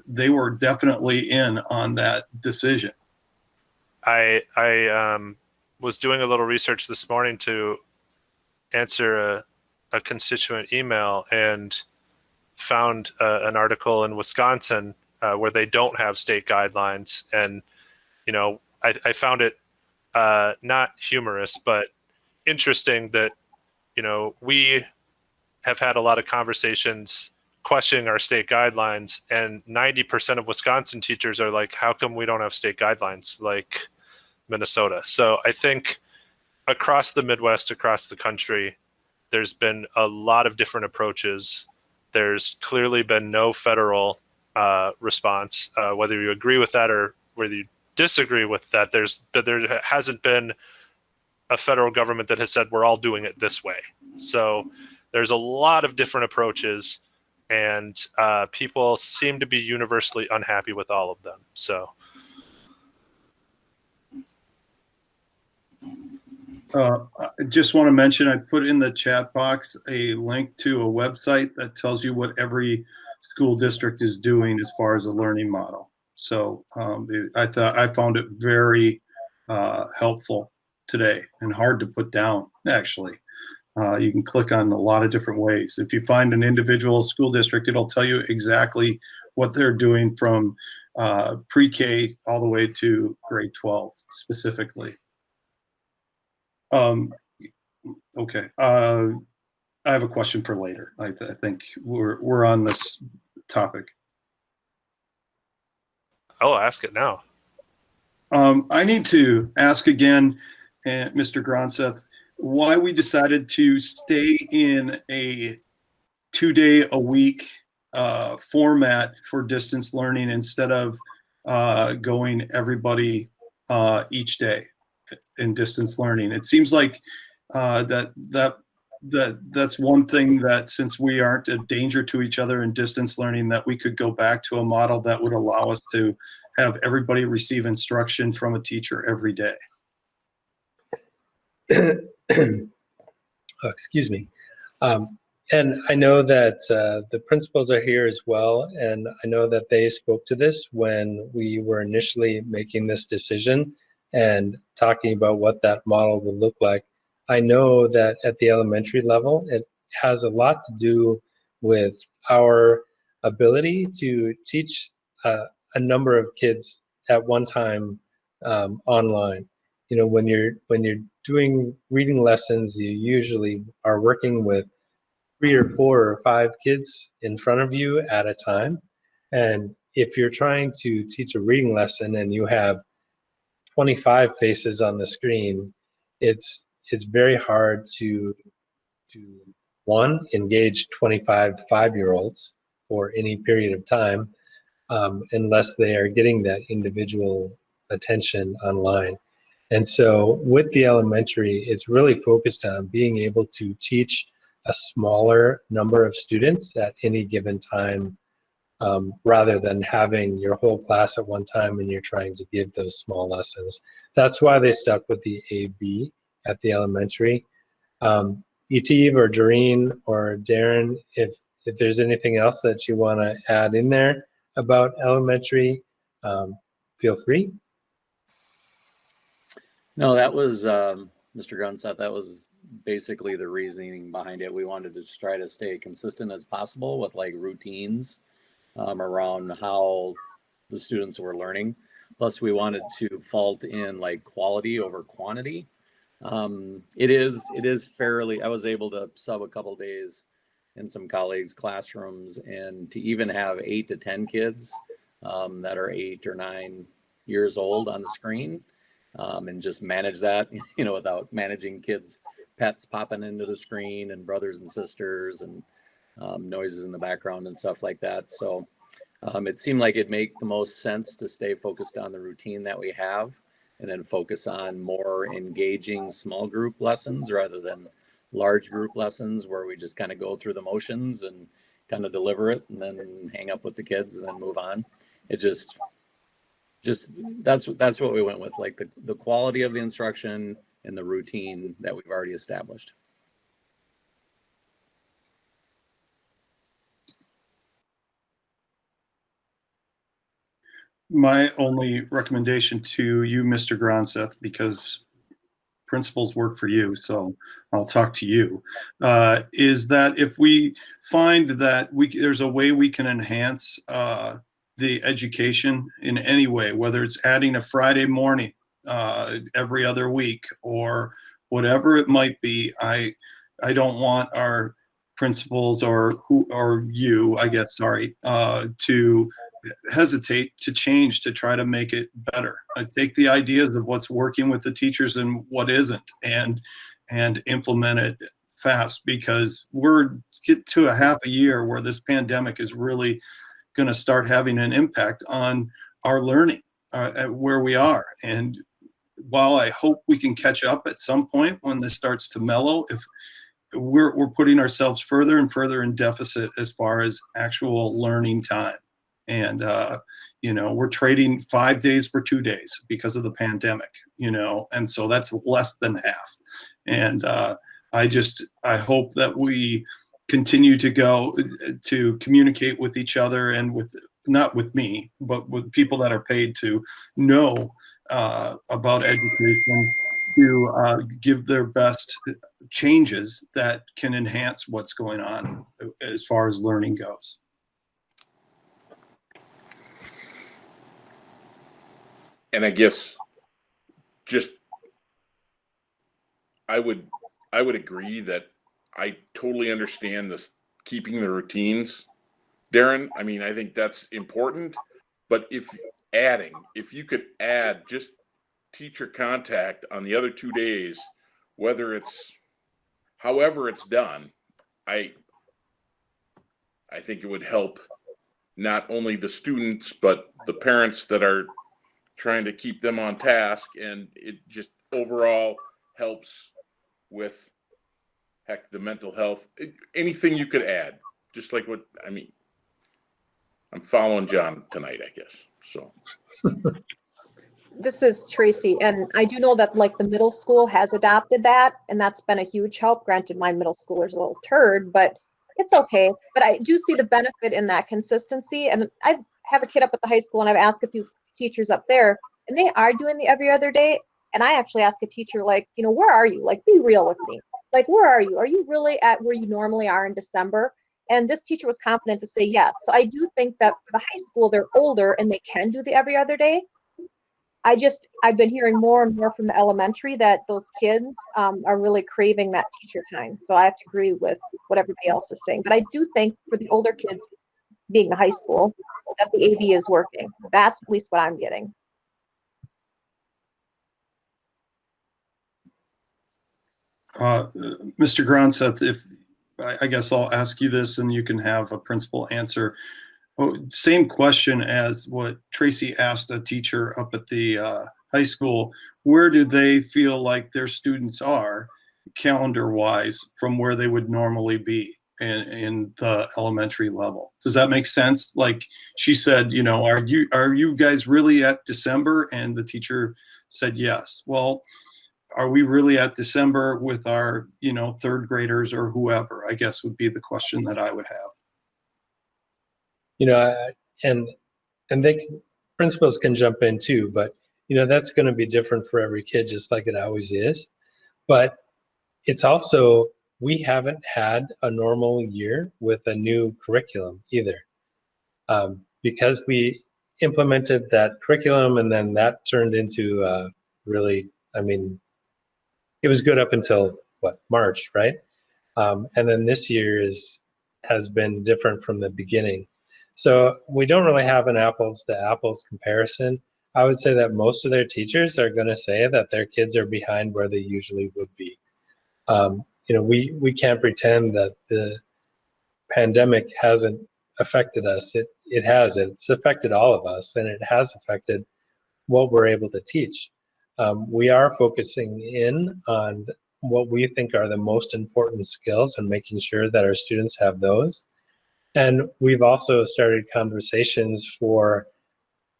they were definitely in on that decision. I was doing a little research this morning to answer a constituent email, and found an article in Wisconsin where they don't have state guidelines. And, I found it not humorous, but interesting that, we have had a lot of conversations questioning our state guidelines, and 90% of Wisconsin teachers are like, how come we don't have state guidelines like Minnesota? So I think across the Midwest, across the country, there's been a lot of different approaches. There's clearly been no federal response, whether you agree with that or whether you disagree with that. There hasn't been a federal government that has said we're all doing it this way. So there's a lot of different approaches, and people seem to be universally unhappy with all of them. So. I just want to mention, I put in the chat box a link to a website that tells you what every school district is doing as far as a learning model. So I found it very helpful today, and hard to put down, actually. You can click on a lot of different ways. If you find an individual school district, it'll tell you exactly what they're doing from pre-K all the way to grade 12 specifically. Okay. I have a question for later. I think we're on this topic. I'll ask it now. I need to ask again, Mr. Gronseth, why we decided to stay in a 2-day-a-week format for distance learning instead of going everybody each day in distance learning. It seems like that's one thing that, since we aren't a danger to each other in distance learning, that we could go back to a model that would allow us to have everybody receive instruction from a teacher every day. Oh, excuse me. And I know that the principals are here as well, and I know that they spoke to this when we were initially making this decision and talking about what that model would look like. I know that at the elementary level, it has a lot to do with our ability to teach a number of kids at one time online. When you're doing reading lessons, you usually are working with 3 or 4 or 5 kids in front of you at a time. And if you're trying to teach a reading lesson and you have 25 faces on the screen, it's very hard to one, engage 25 5-year-olds for any period of time, unless they are getting that individual attention online. And so with the elementary, it's really focused on being able to teach a smaller number of students at any given time, rather than having your whole class at one time and you're trying to give those small lessons. That's why they stuck with the AB at the elementary. Eve or Doreen or Darren, if there's anything else that you want to add in there about elementary, feel free. No, that was Mr. Grunsath. That was basically the reasoning behind it. We wanted to just try to stay consistent as possible with like routines around how the students were learning. Plus, we wanted to fault in like quality over quantity. It is fairly. I was able to sub a couple days in some colleagues' classrooms, and to even have 8 to 10 kids that are 8 or 9 years old on the screen. And just manage that, without managing kids' pets popping into the screen and brothers and sisters and noises in the background and stuff like that. So it seemed like it'd make the most sense to stay focused on the routine that we have and then focus on more engaging small group lessons rather than large group lessons where we just kind of go through the motions and kind of deliver it and then hang up with the kids and then move on. It just that's what we went with, like the quality of the instruction and the routine that we've already established. My only recommendation to you, Mr. Gronseth, because principals work for you, so I'll talk to you, is that if we find that there's a way we can enhance the education in any way, whether it's adding a Friday morning every other week or whatever it might be, I don't want our principals or you, I guess, sorry, to hesitate to change to try to make it better. I take the ideas of what's working with the teachers and what isn't, and implement it fast, because we're get to a half a year where this pandemic is really going to start having an impact on our learning at where we are. And while I hope we can catch up at some point when this starts to mellow, if we're putting ourselves further and further in deficit as far as actual learning time. And, we're trading 5 days for 2 days because of the pandemic, and so that's less than half. And I hope that we continue to go to communicate with each other and not with me, but with people that are paid to know about education, to give their best changes that can enhance what's going on as far as learning goes. And I guess just I would agree that I totally understand this keeping the routines, Darren. I mean, I think that's important, but if you could add just teacher contact on the other 2 days, whether it's however it's done, I think it would help not only the students, but the parents that are trying to keep them on task, and it just overall helps with the mental health. Anything you could add, just like I'm following John tonight, I guess. So This is Tracy, and I do know that like the middle school has adopted that, and that's been a huge help. Granted, my middle schooler's a little turd, but it's okay. But I do see the benefit in that consistency. And I have a kid up at the high school, and I've asked a few teachers up there, and they are doing the every other day. And I actually ask a teacher, like, where are you? Like, be real with me. Like, where are you? Are you really at where you normally are in December? And this teacher was confident to say yes. So I do think that for the high school, they're older and they can do the every other day. I've been hearing more and more from the elementary that those kids are really craving that teacher time. So I have to agree with what everybody else is saying. But I do think for the older kids being in high school, that the AB is working. That's at least what I'm getting. Mr. Gronseth, if I guess I'll ask you this and you can have a principal answer. Oh, same question as what Tracy asked a teacher up at the high school. Where do they feel like their students are calendar wise from where they would normally be in the elementary level? Does that make sense? Like she said, you know, are you guys really at December? And the teacher said yes. Well, are we really at December with our, you know, third graders or whoever, I guess would be the question that I would have. You know, and principals can jump in too, but you know, that's going to be different for every kid, just like it always is. But it's also, we haven't had a normal year with a new curriculum either. Because we implemented that curriculum and then that turned into really, I mean, it was good up until what, March, right? And then this year has been different from the beginning. So we don't really have an apples to apples comparison. I would say that most of their teachers are going to say that their kids are behind where they usually would be. You know, we can't pretend that the pandemic hasn't affected us. It has. It's affected all of us, and it has affected what we're able to teach. We are focusing in on what we think are the most important skills and making sure that our students have those. And we've also started conversations for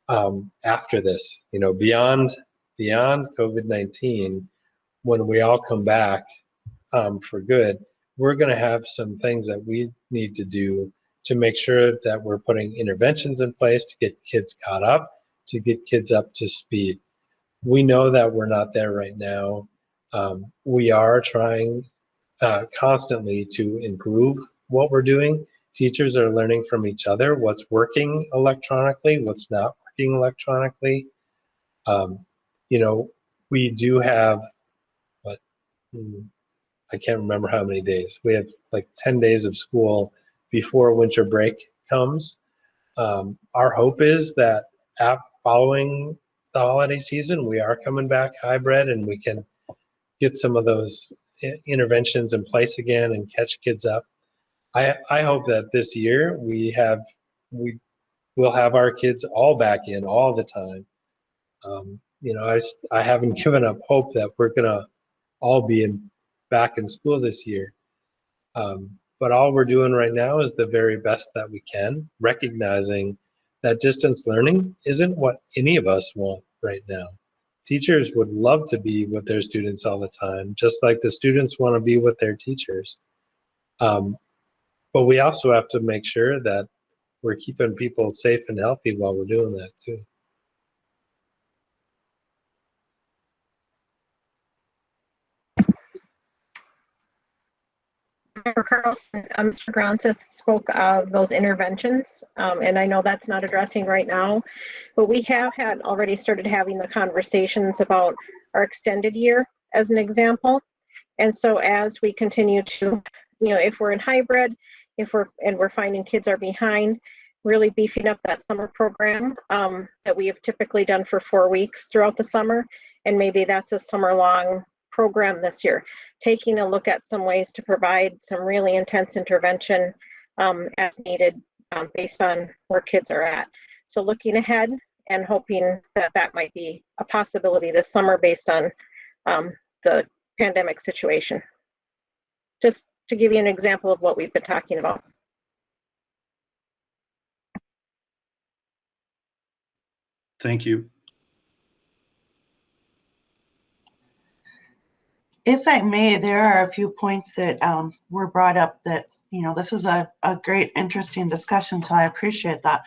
after this, you know, beyond COVID-19, when we all come back for good, we're going to have some things that we need to do to make sure that we're putting interventions in place to get kids caught up, to get kids up to speed. We know that we're not there right now. We are trying constantly to improve what we're doing. Teachers are learning from each other what's working electronically, what's not working electronically. You know, we do have, what, I can't remember how many days. We have like 10 days of school before winter break comes. Our hope is that following the holiday season, we are coming back hybrid and we can get some of those interventions in place again and catch kids up. I hope that this year we'll have our kids all back in all the time. You know, I haven't given up hope that we're gonna all be back in school this year. But all we're doing right now is the very best that we can, recognizing that distance learning isn't what any of us want right now. Teachers would love to be with their students all the time, just like the students want to be with their teachers. But we also have to make sure that we're keeping people safe and healthy while we're doing that too. Carlson, Mr. Gronseth spoke of those interventions, and I know that's not addressing right now, but we have had already started having the conversations about our extended year as an example. And so as we continue to, you know, if we're in hybrid, we're finding kids are behind, really beefing up that summer program that we have typically done for 4 weeks throughout the summer, and maybe that's a summer-long program this year, taking a look at some ways to provide some really intense intervention as needed based on where kids are at. So looking ahead and hoping that that might be a possibility this summer based on the pandemic situation. Just to give you an example of what we've been talking about. Thank you. If I may, there are a few points that were brought up that, you know, this is a great, interesting discussion, so I appreciate that.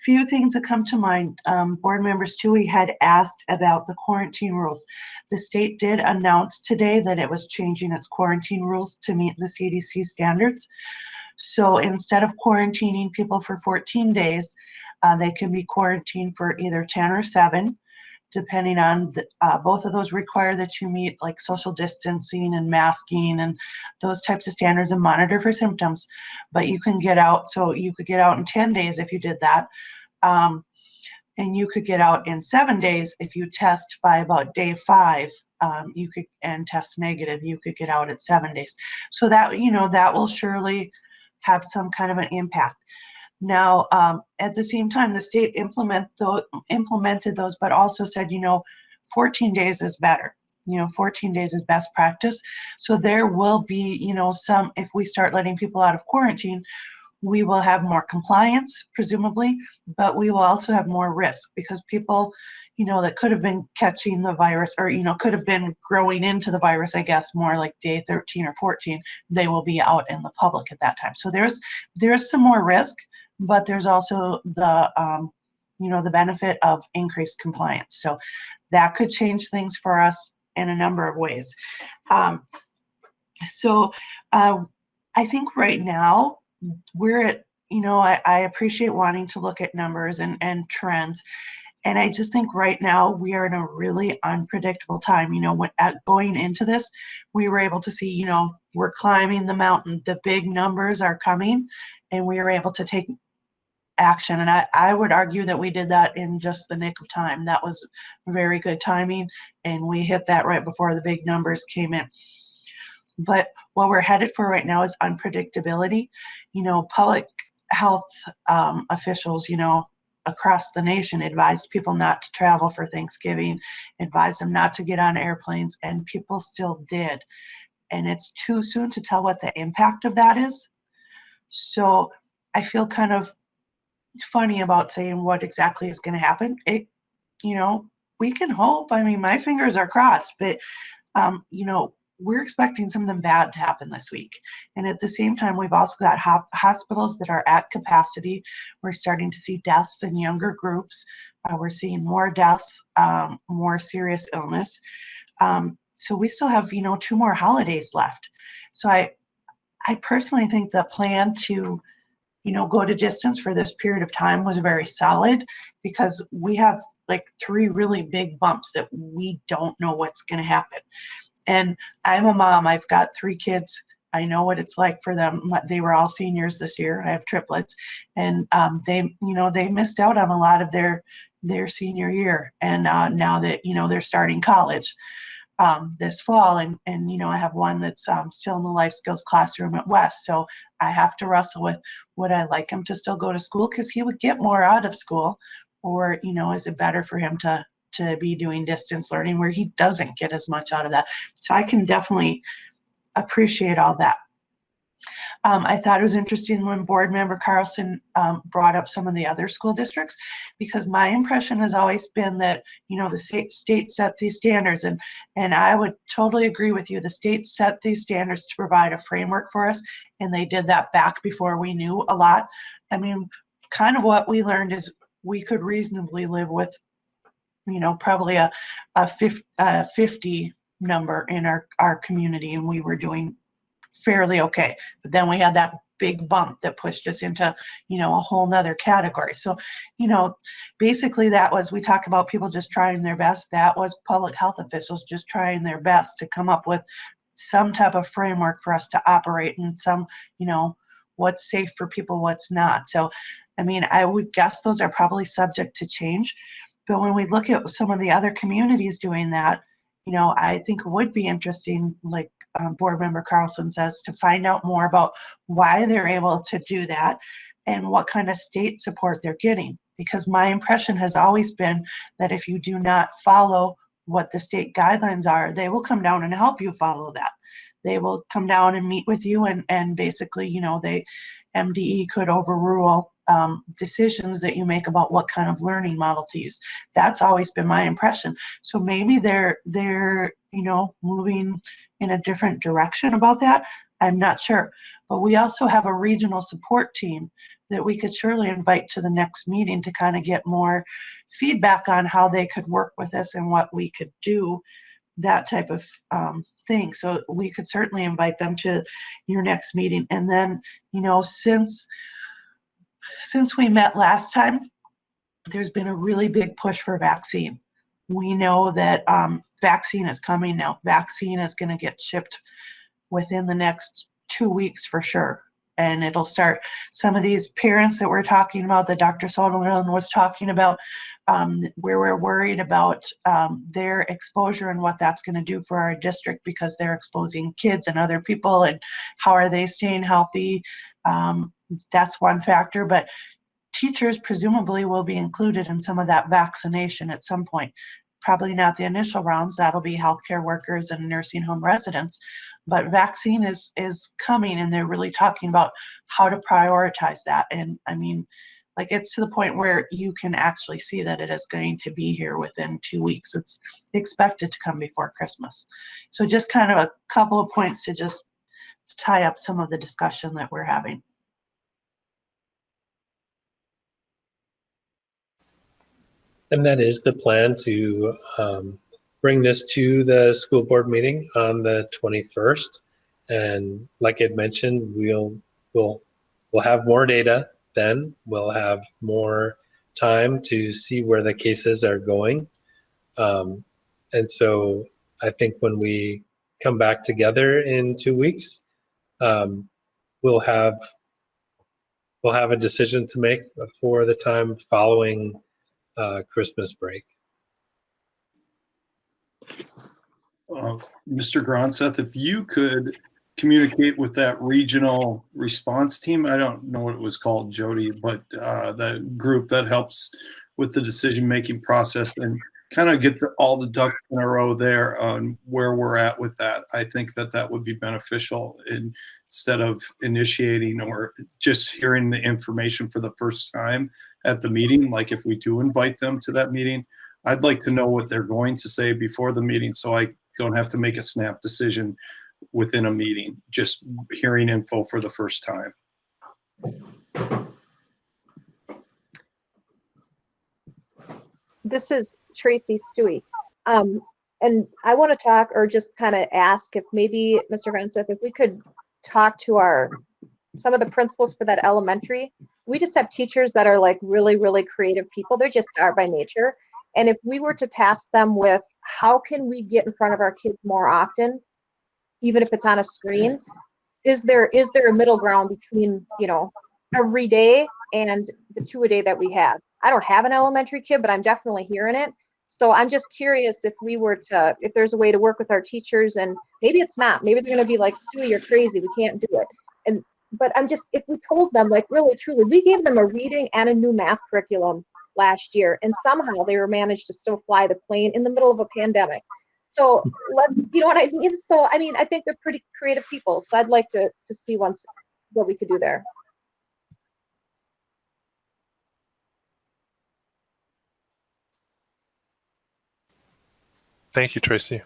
Few things that come to mind. Board members Tui had asked about the quarantine rules. The state did announce today that it was changing its quarantine rules to meet the CDC standards. So instead of quarantining people for 14 days, They can be quarantined for either 10 or 7, depending on both of those require that you meet like social distancing and masking and those types of standards and monitor for symptoms. But you can get out, so you could get out in 10 days if you did that. And you could get out in 7 days if you test by about day 5. You could and test negative. You could get out at 7 days. So that that will surely have some kind of an impact. Now, at the same time, the state implemented those, but also said 14 days is better. 14 days is best practice. So there will be some, if we start letting people out of quarantine, we will have more compliance, presumably, but we will also have more risk because people, that could have been catching the virus or, could have been growing into the virus, I guess, more like day 13 or 14, they will be out in the public at that time. So there's some more risk, but there's also the, the benefit of increased compliance. So that could change things for us in a number of ways. I think right now, we're at, I appreciate wanting to look at numbers and trends. And I just think right now we are in a really unpredictable time. Going into this, we were able to see, we're climbing the mountain, the big numbers are coming, and we were able to take action. And I would argue that we did that in just the nick of time. That was very good timing. And we hit that right before the big numbers came in. But what we're headed for right now is unpredictability. Public health officials, across the nation advised people not to travel for Thanksgiving, advised them not to get on airplanes, and people still did. And it's too soon to tell what the impact of that is. So I feel kind of funny about saying what exactly is going to happen. We can hope. I mean, my fingers are crossed, but we're expecting something bad to happen this week. And at the same time, we've also got hospitals that are at capacity. We're starting to see deaths in younger groups. We're seeing more deaths, more serious illness. So we still have, 2 more holidays left. So I personally think the plan to, go to distance for this period of time was very solid because we have like 3 really big bumps that we don't know what's going to happen. And I'm a mom. I've got 3 kids. I know what it's like for them. They were all seniors this year. I have triplets, and they missed out on a lot of their senior year. And now that they're starting college this fall, and I have one that's still in the life skills classroom at West. So I have to wrestle with, would I like him to still go to school because he would get more out of school, or is it better for him to be doing distance learning where he doesn't get as much out of that? So I can definitely appreciate all that. I thought it was interesting when board member Carlson brought up some of the other school districts, because my impression has always been that, the state set these standards, and I would totally agree with you. The state set these standards to provide a framework for us, and they did that back before we knew a lot. I mean, kind of what we learned is we could reasonably live with probably a 50 number in our community, and we were doing fairly okay. But then we had that big bump that pushed us into, a whole nother category. So, basically that was, we talk about people just trying their best. That was public health officials just trying their best to come up with some type of framework for us to operate in, some, what's safe for people, what's not. So, I mean, I would guess those are probably subject to change. But when we look at some of the other communities doing that, I think it would be interesting, like board member Carlson says, to find out more about why they're able to do that and what kind of state support they're getting. Because my impression has always been that if you do not follow what the state guidelines are, they will come down and help you follow that. They will come down and meet with you, and basically, MDE could overrule decisions that you make about what kind of learning model to use. That's always been my impression. So maybe they're moving in a different direction about that. I'm not sure. But we also have a regional support team that we could surely invite to the next meeting to kind of get more feedback on how they could work with us and what we could do, that type of thing. So we could certainly invite them to your next meeting. And then, since we met last time, there's been a really big push for vaccine. We know that vaccine is coming now. Vaccine is going to get shipped within the next 2 weeks for sure. And it'll start, some of these parents that we're talking about, that Dr. Sutherland was talking about, where we're worried about their exposure and what that's going to do for our district, because they're exposing kids and other people, and how are they staying healthy. That's one factor, but teachers presumably will be included in some of that vaccination at some point. Probably not the initial rounds, that'll be healthcare workers and nursing home residents, but vaccine is coming, and they're really talking about how to prioritize that. And I mean, like, it's to the point where you can actually see that it is going to be here within 2 weeks. It's expected to come before Christmas. So just kind of a couple of points to just tie up some of the discussion that we're having. And that is the plan, to bring this to the school board meeting on the 21st. And like I mentioned, we'll have more data then. We'll have more time to see where the cases are going. And so I think when we come back together in 2 weeks, we'll have a decision to make for the time following Christmas break. Mr. Gronseth, if you could communicate with that regional response team, I don't know what it was called, Jody, but the group that helps with the decision-making process, and kind of get all the ducks in a row there on where we're at with that. I think that would be beneficial, instead of initiating or just hearing the information for the first time at the meeting. Like, if we do invite them to that meeting, I'd like to know what they're going to say before the meeting, so I don't have to make a snap decision within a meeting, just hearing info for the first time. This is Tracy Stewie. And I want to talk, or just kind of ask, if maybe, Mr. Gronseth, if we could talk to some of the principals for that elementary. We just have teachers that are like really, really creative people. They just are by nature. And if we were to task them with, how can we get in front of our kids more often, even if it's on a screen, is there a middle ground between, every day and the 2 a day that we have? I don't have an elementary kid, but I'm definitely hearing it. So I'm just curious if there's a way to work with our teachers, and maybe it's not, maybe they're going to be like, Stewie, you're crazy, we can't do it. But if we told them, like, really, truly, we gave them a reading and a new math curriculum last year, and somehow they were managed to still fly the plane in the middle of a pandemic. So you know what I mean? So, I mean, I think they're pretty creative people. So I'd like to see what we could do there. Thank you, Tracy.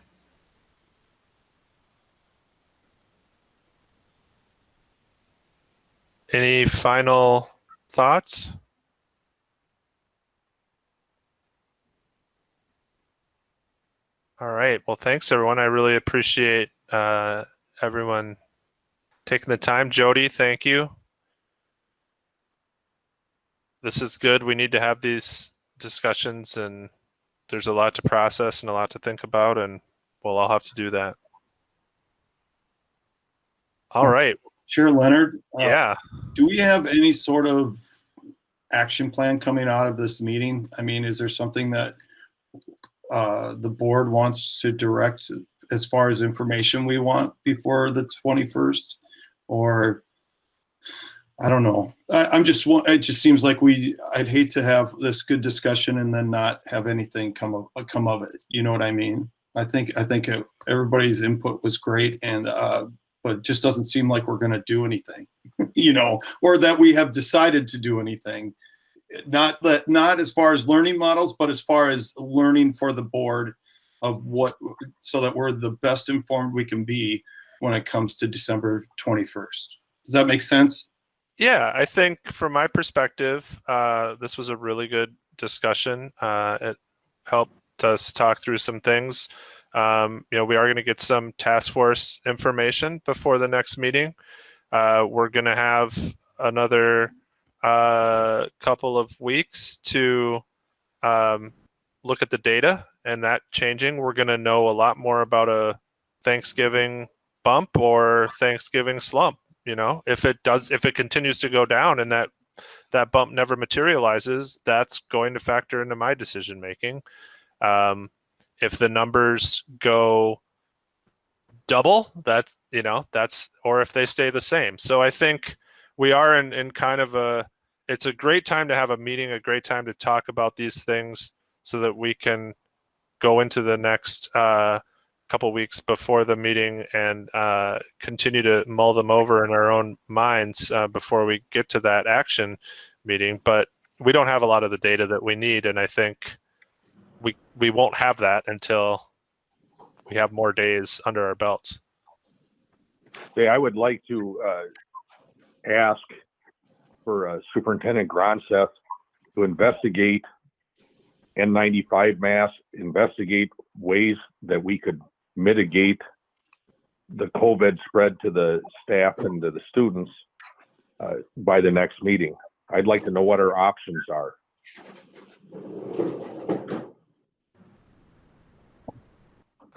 Any final thoughts? All right. Well, thanks, everyone. I really appreciate everyone taking the time. Jody, thank you. This is good. We need to have these discussions, and there's a lot to process and a lot to think about, and we'll all have to do that. All right. Sure, Leonard. Yeah. Do we have any sort of action plan coming out of this meeting? I mean, is there something that the board wants to direct as far as information we want before the 21st? Or, I don't know. It just seems like I'd hate to have this good discussion and then not have anything come of it. You know what I mean? I think everybody's input was great, but it just doesn't seem like we're going to do anything, or that we have decided to do anything. Not as far as learning models, but as far as learning for the board of so that we're the best informed we can be when it comes to December 21st. Does that make sense? Yeah, I think from my perspective, this was a really good discussion. It helped us talk through some things. We are going to get some task force information before the next meeting. We're going to have another couple of weeks to look at the data and that changing, we're going to know a lot more about a Thanksgiving bump or Thanksgiving slump. You know, if it continues to go down and that bump never materializes, that's going to factor into my decision making. If the numbers go double, that's, or if they stay the same. So I think we are in kind of it's a great time to have a meeting, a great time to talk about these things so that we can go into the next couple weeks before the meeting and continue to mull them over in our own minds before we get to that action meeting. But we don't have a lot of the data that we need, and I think we won't have that until we have more days under our belts. Say, I would like to ask for Superintendent Gronseth to investigate N95 masks, investigate ways that we could mitigate the COVID spread to the staff and to the students by the next meeting. I'd like to know what our options are.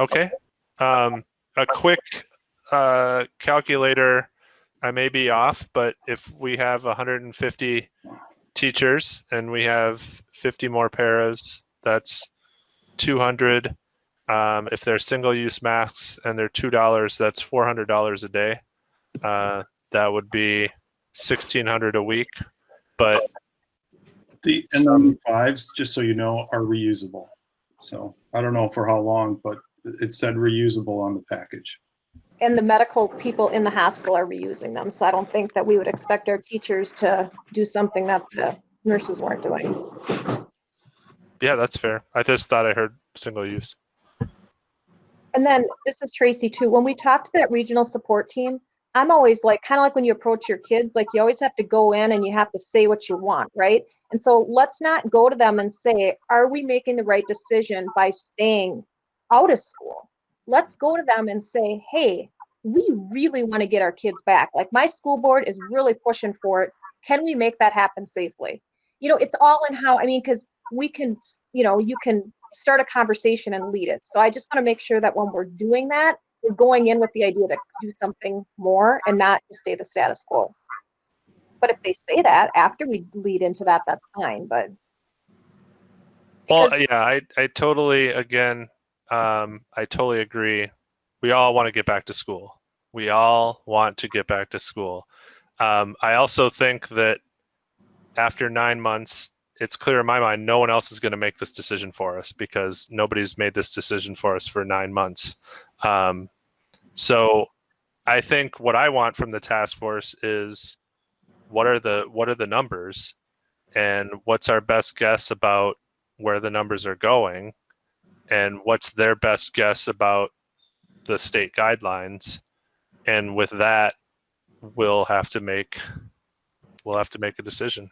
Okay. A quick calculator, I may be off, but if we have 150 teachers and we have 50 more paras, that's 200. If they're single-use masks and they're $2, that's $400 a day. That would be $1,600 a week. But The N95s, just so you know, are reusable. So I don't know for how long, but it said reusable on the package. And the medical people in the hospital are reusing them. So I don't think that we would expect our teachers to do something that the nurses weren't doing. yeah, that's fair. I just thought I heard single use. And then this is Tracy too. When we talk to that regional support team, I'm always like, kind of like when you approach your kids, like you always have to go in and you have to say what you want, right? And so let's not go to them and say, are we making the right decision by staying out of school? Let's go to them and say, hey, we really want to get our kids back. Like my school board is really pushing for it. Can we make that happen safely? It's all in how, because we can, you can start a conversation and lead it. So I just want to make sure that when we're doing that, we're going in with the idea to do something more and not to stay the status quo. But if they say that after we lead into that, that's fine. But well, yeah, I totally, again, I totally agree. We all want to get back to school. We all want to get back to school. I also think that after 9 months, it's clear in my mind, no one else is going to make this decision for us because nobody's made this decision for us for 9 months. So I think what I want from the task force is what are the numbers and what's our best guess about where the numbers are going and what's their best guess about the state guidelines. And with that, we'll have to make a decision.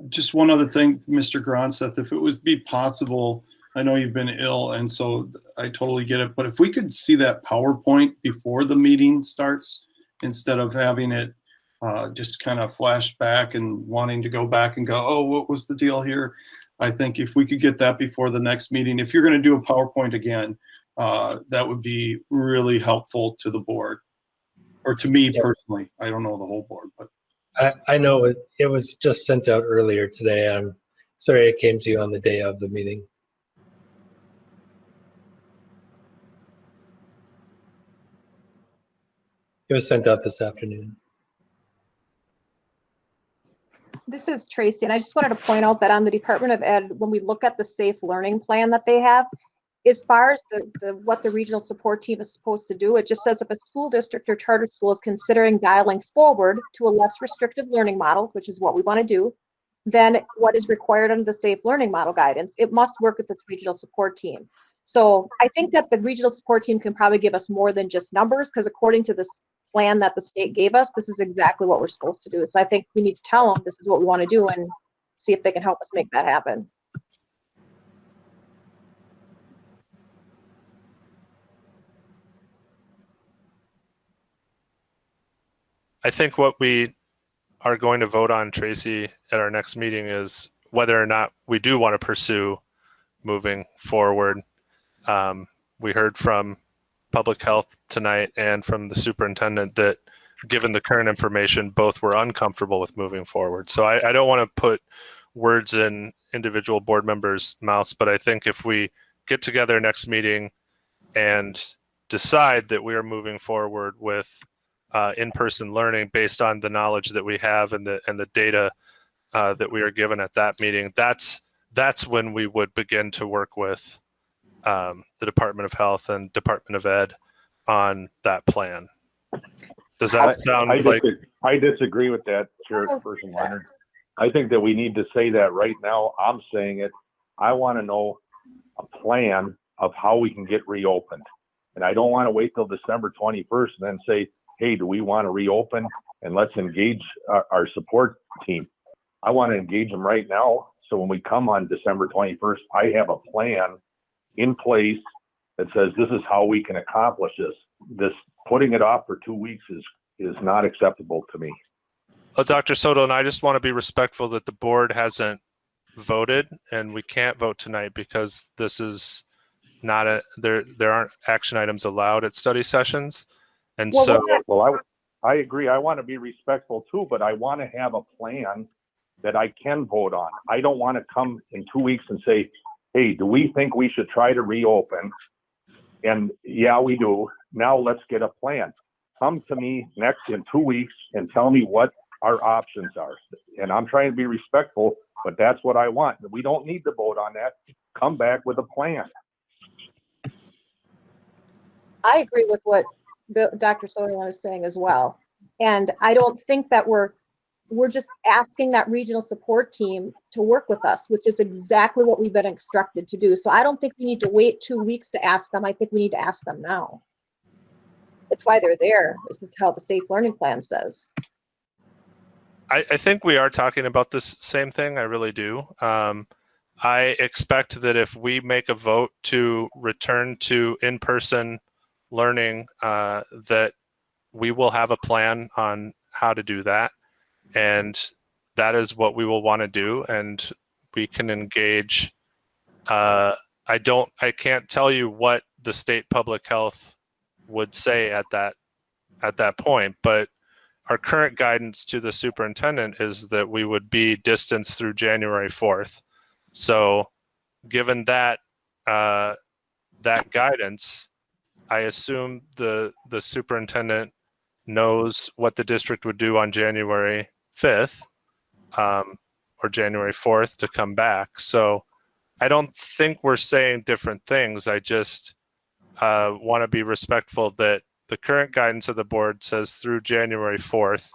Just one other thing, Mr. Gronseth, if it would be possible, I know you've been ill, and so I totally get it, but if we could see that PowerPoint before the meeting starts, instead of having it just kind of flash back and wanting to go back and go, oh, what was the deal here? I think if we could get that before the next meeting, if you're going to do a PowerPoint again, that would be really helpful to the board, or to me personally. I don't know the whole board, but. I know it was just sent out earlier today. I'm sorry it came to you on the day of the meeting. It was sent out this afternoon. this is Tracy, and I just wanted to point out that on the Department of Ed, when we look at the safe learning plan that they have, as far as what the regional support team is supposed to do, it just says if a school district or charter school is considering dialing forward to a less restrictive learning model, which is what we want to do, then what is required under the safe learning model guidance, it must work with its regional support team. So I think that the regional support team can probably give us more than just numbers, because according to this plan that the state gave us, this is exactly what we're supposed to do. So I think we need to tell them this is what we want to do and see if they can help us make that happen. I think what we are going to vote on, Tracy, at our next meeting is whether or not we do want to pursue moving forward. We heard from public health tonight and from the superintendent that given the current information, both were uncomfortable with moving forward. So I don't want to put words in individual board members' mouths, but I think if we get together next meeting and decide that we are moving forward with in-person learning based on the knowledge that we have and the data that we are given at that meeting, that's when we would begin to work with the Department of Health and Department of Ed on that plan. Does that sound like? I disagree with that, Chairperson Leonard. I think that we need to say that right now. I'm saying it. I want to know a plan of how we can get reopened. And I don't want to wait till December 21st and then say, hey, do we want to reopen? And let's engage our support team. I want to engage them right now. So when we come on December 21st, I have a plan in place that says this is how we can accomplish this. This putting it off for 2 weeks is not acceptable to me. Dr. Soto, and I just want to be respectful that the board hasn't voted, and we can't vote tonight because this is not there aren't action items allowed at study sessions. And I agree. I want to be respectful too, but I want to have a plan that I can vote on. I don't want to come in 2 weeks and say, hey, do we think we should try to reopen? And yeah, we do. Now let's get a plan. Come to me next in 2 weeks and tell me what our options are. And I'm trying to be respectful, but that's what I want. We don't need to vote on that. Come back with a plan. I agree with what Dr. Soderlund is saying as well. And I don't think that we're just asking that regional support team to work with us, which is exactly what we've been instructed to do. So I don't think we need to wait 2 weeks to ask them. I think we need to ask them now. It's why they're there. This is how the Safe Learning Plan says. I think we are talking about this same thing. I really do. I expect that if we make a vote to return to in-person learning, that we will have a plan on how to do that. And that is what we will want to do. And we can engage. I can't tell you what the state public health would say at that point, but our current guidance to the superintendent is that we would be distanced through January 4th. So given that that guidance, I assume the superintendent knows what the district would do on January 5th or January 4th to come back. So I don't think we're saying different things. I just want to be respectful that the current guidance of the board says through January 4th.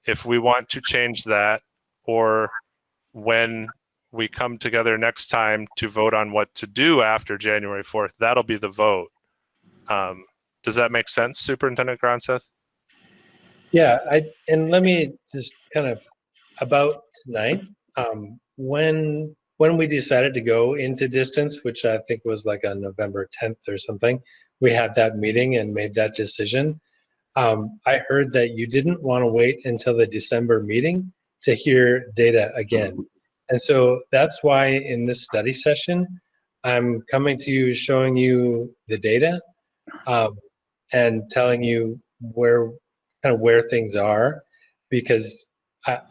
If we want to change that, or when we come together next time to vote on what to do after January 4th, that'll be the vote. Does that make sense, Superintendent Gronseth? Yeah, and let me just kind of about tonight. When we decided to go into distance, which I think was like on November 10th or something, we had that meeting and made that decision. I heard that you didn't want to wait until the December meeting to hear data again. And so that's why in this study session, I'm coming to you, showing you the data and telling you where things are, because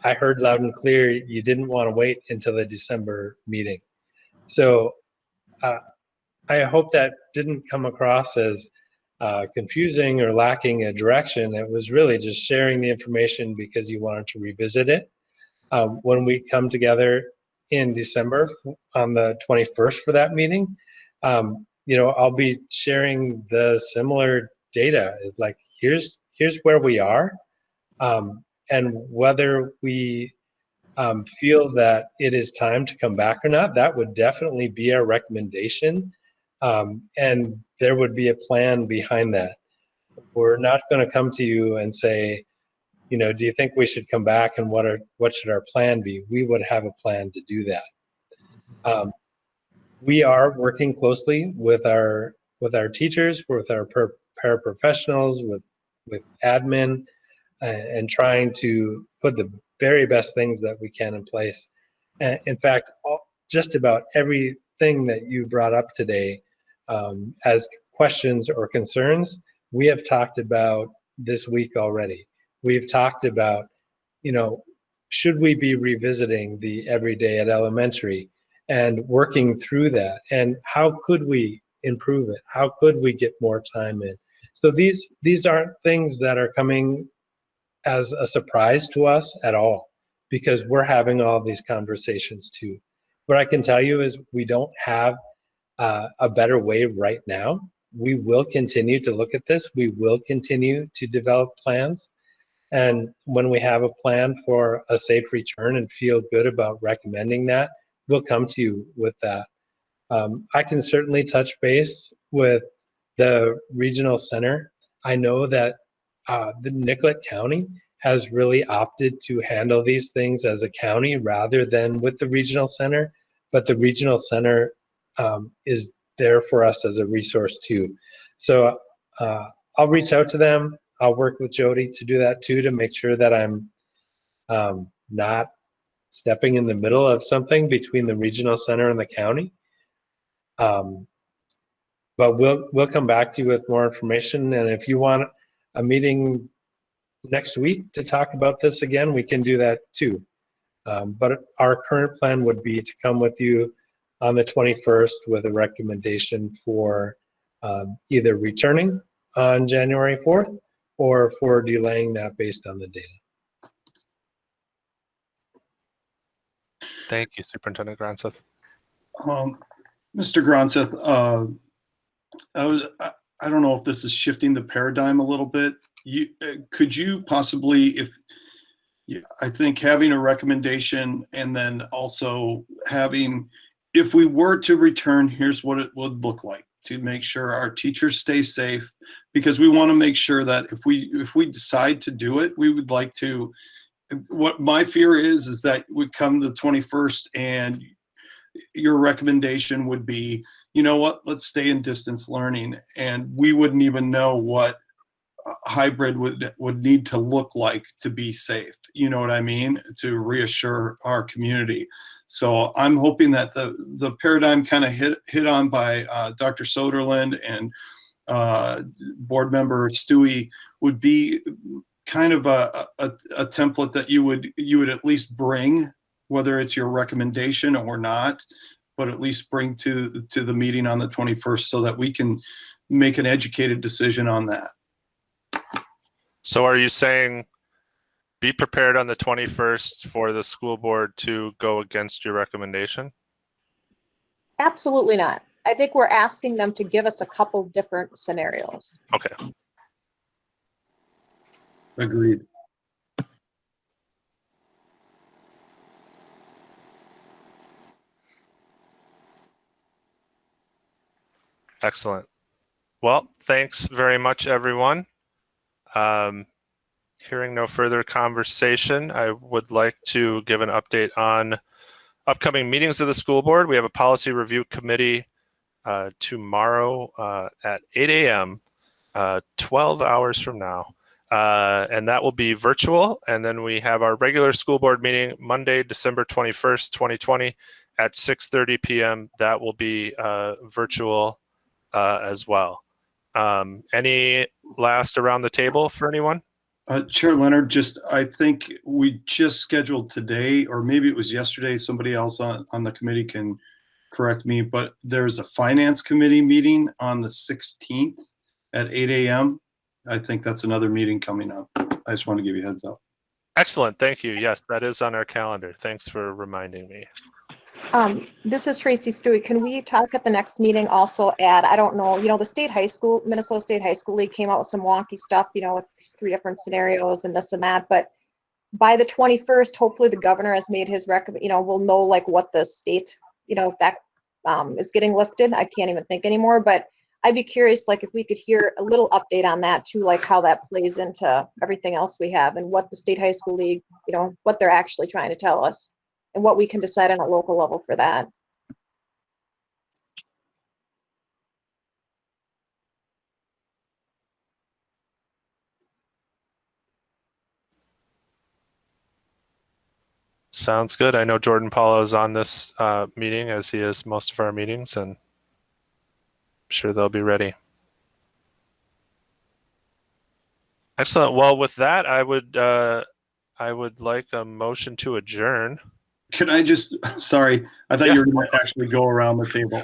I heard loud and clear you didn't want to wait until the December meeting. So I hope that didn't come across as confusing or lacking a direction. It was really just sharing the information because you wanted to revisit it. When we come together in December on the 21st for that meeting, I'll be sharing the similar data. Like, here's where we are, and whether we feel that it is time to come back or not, that would definitely be our recommendation. And there would be a plan behind that. We're not going to come to you and say, do you think we should come back, and what should our plan be? We would have a plan to do that. We are working closely with our teachers, with our paraprofessionals, with admin, and trying to put the very best things that we can in place. And in fact, just about everything that you brought up today as questions or concerns, we have talked about this week already. We've talked about, should we be revisiting the everyday at elementary and working through that? And how could we improve it? How could we get more time in? So these aren't things that are coming as a surprise to us at all, because we're having all these conversations too. What I can tell you is we don't have a better way right now. We will continue to look at this. We will continue to develop plans. And when we have a plan for a safe return and feel good about recommending that, we'll come to you with that. I can certainly touch base with the regional center. I know that the Nicollet County has really opted to handle these things as a county rather than with the regional center, but the regional center is there for us as a resource too. So I'll reach out to them. I'll work with Jody to do that too, to make sure that I'm not stepping in the middle of something between the regional center and the county. But we'll come back to you with more information. And if you want a meeting next week to talk about this again, we can do that too. But our current plan would be to come with you on the 21st with a recommendation for either returning on January 4th or for delaying that based on the data. Thank you, Superintendent Gronseth. Mr. Gronseth, I don't know if this is shifting the paradigm a little bit. Could you possibly, I think having a recommendation and then also having, if we were to return, here's what it would look like to make sure our teachers stay safe, because we want to make sure that if we decide to do it, we would like to, what my fear is that we come the 21st and your recommendation would be, you know what, let's stay in distance learning, and we wouldn't even know what hybrid would need to look like to be safe. You know what I mean? To reassure our community. So I'm hoping that the paradigm kind of hit on by Dr. Soderlund and board member Stewie would be kind of a template that you would at least bring, whether it's your recommendation or not, but at least bring to the meeting on the 21st so that we can make an educated decision on that. So are you saying be prepared on the 21st for the school board to go against your recommendation? Absolutely not. I think we're asking them to give us a couple different scenarios. Okay. Agreed. Excellent. Well, thanks very much, everyone. Hearing no further conversation, I would like to give an update on upcoming meetings of the school board. We have a policy review committee tomorrow at 8 a.m., 12 hours from now. And that will be virtual. And then we have our regular school board meeting Monday, December 21st, 2020 at 6:30 p.m. That will be virtual as well. Any last around the table for anyone? Chair Leonard, I think we just scheduled today, or maybe it was yesterday, somebody else on the committee can correct me, but there's a finance committee meeting on the 16th at 8 a.m. I think that's another meeting coming up. I just want to give you a heads up. Excellent, thank you. Yes, that is on our calendar. Thanks for reminding me. This is Tracy Stewie. Can we talk at the next meeting also add, I don't know, the state high school, Minnesota State High School League came out with some wonky stuff, with these 3 different scenarios and this and that, but by the 21st, hopefully the governor has made his we'll know like what the state, if that is getting lifted. I can't even think anymore, but I'd be curious, like if we could hear a little update on that too, like how that plays into everything else we have and what the State High School League, what they're actually trying to tell us and what we can decide on a local level for that. Sounds good. I know Jordan Paulo is on this meeting, as he is most of our meetings, and I'm sure they'll be ready. Excellent. Well, with that, I would like a motion to adjourn. Can I just, sorry, I thought you were going to actually go around the table.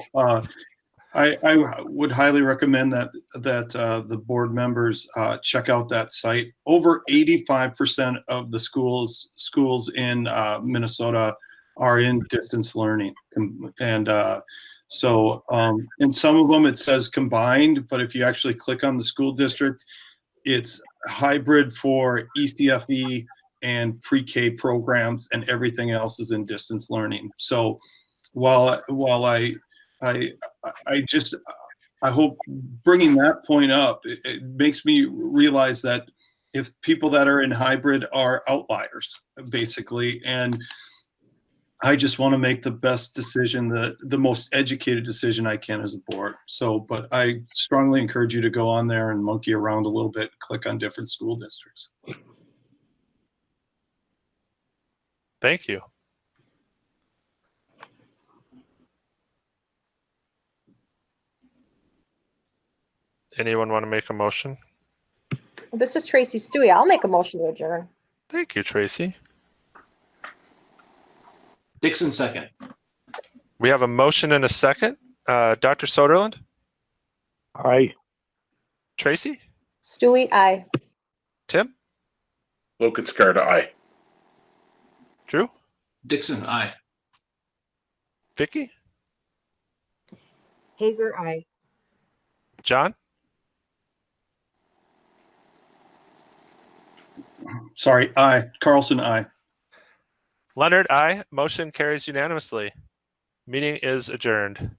I would highly recommend that the board members check out that site. Over 85% of the schools in Minnesota are in distance learning, and so in some of them it says combined, but if you actually click on the school district, it's hybrid for ECFE and pre-K programs, and everything else is in distance learning. So while I hope bringing that point up, it makes me realize that if people that are in hybrid are outliers, basically, and I just want to make the best decision, the most educated decision I can as a board. So, but I strongly encourage you to go on there and monkey around a little bit, click on different school districts. Thank you. Anyone want to make a motion? This is Tracy Stewie. I'll make a motion to adjourn. Thank you, Tracy. Dixon second. We have a motion and a second. Dr. Soderlund? Aye. Tracy? Stewie, aye. Tim? Lokenskar, aye. Drew? Dixon, aye. Vicky? Hager, aye. John? Sorry, aye. Carlson, aye. Leonard, aye. Motion carries unanimously. Meeting is adjourned.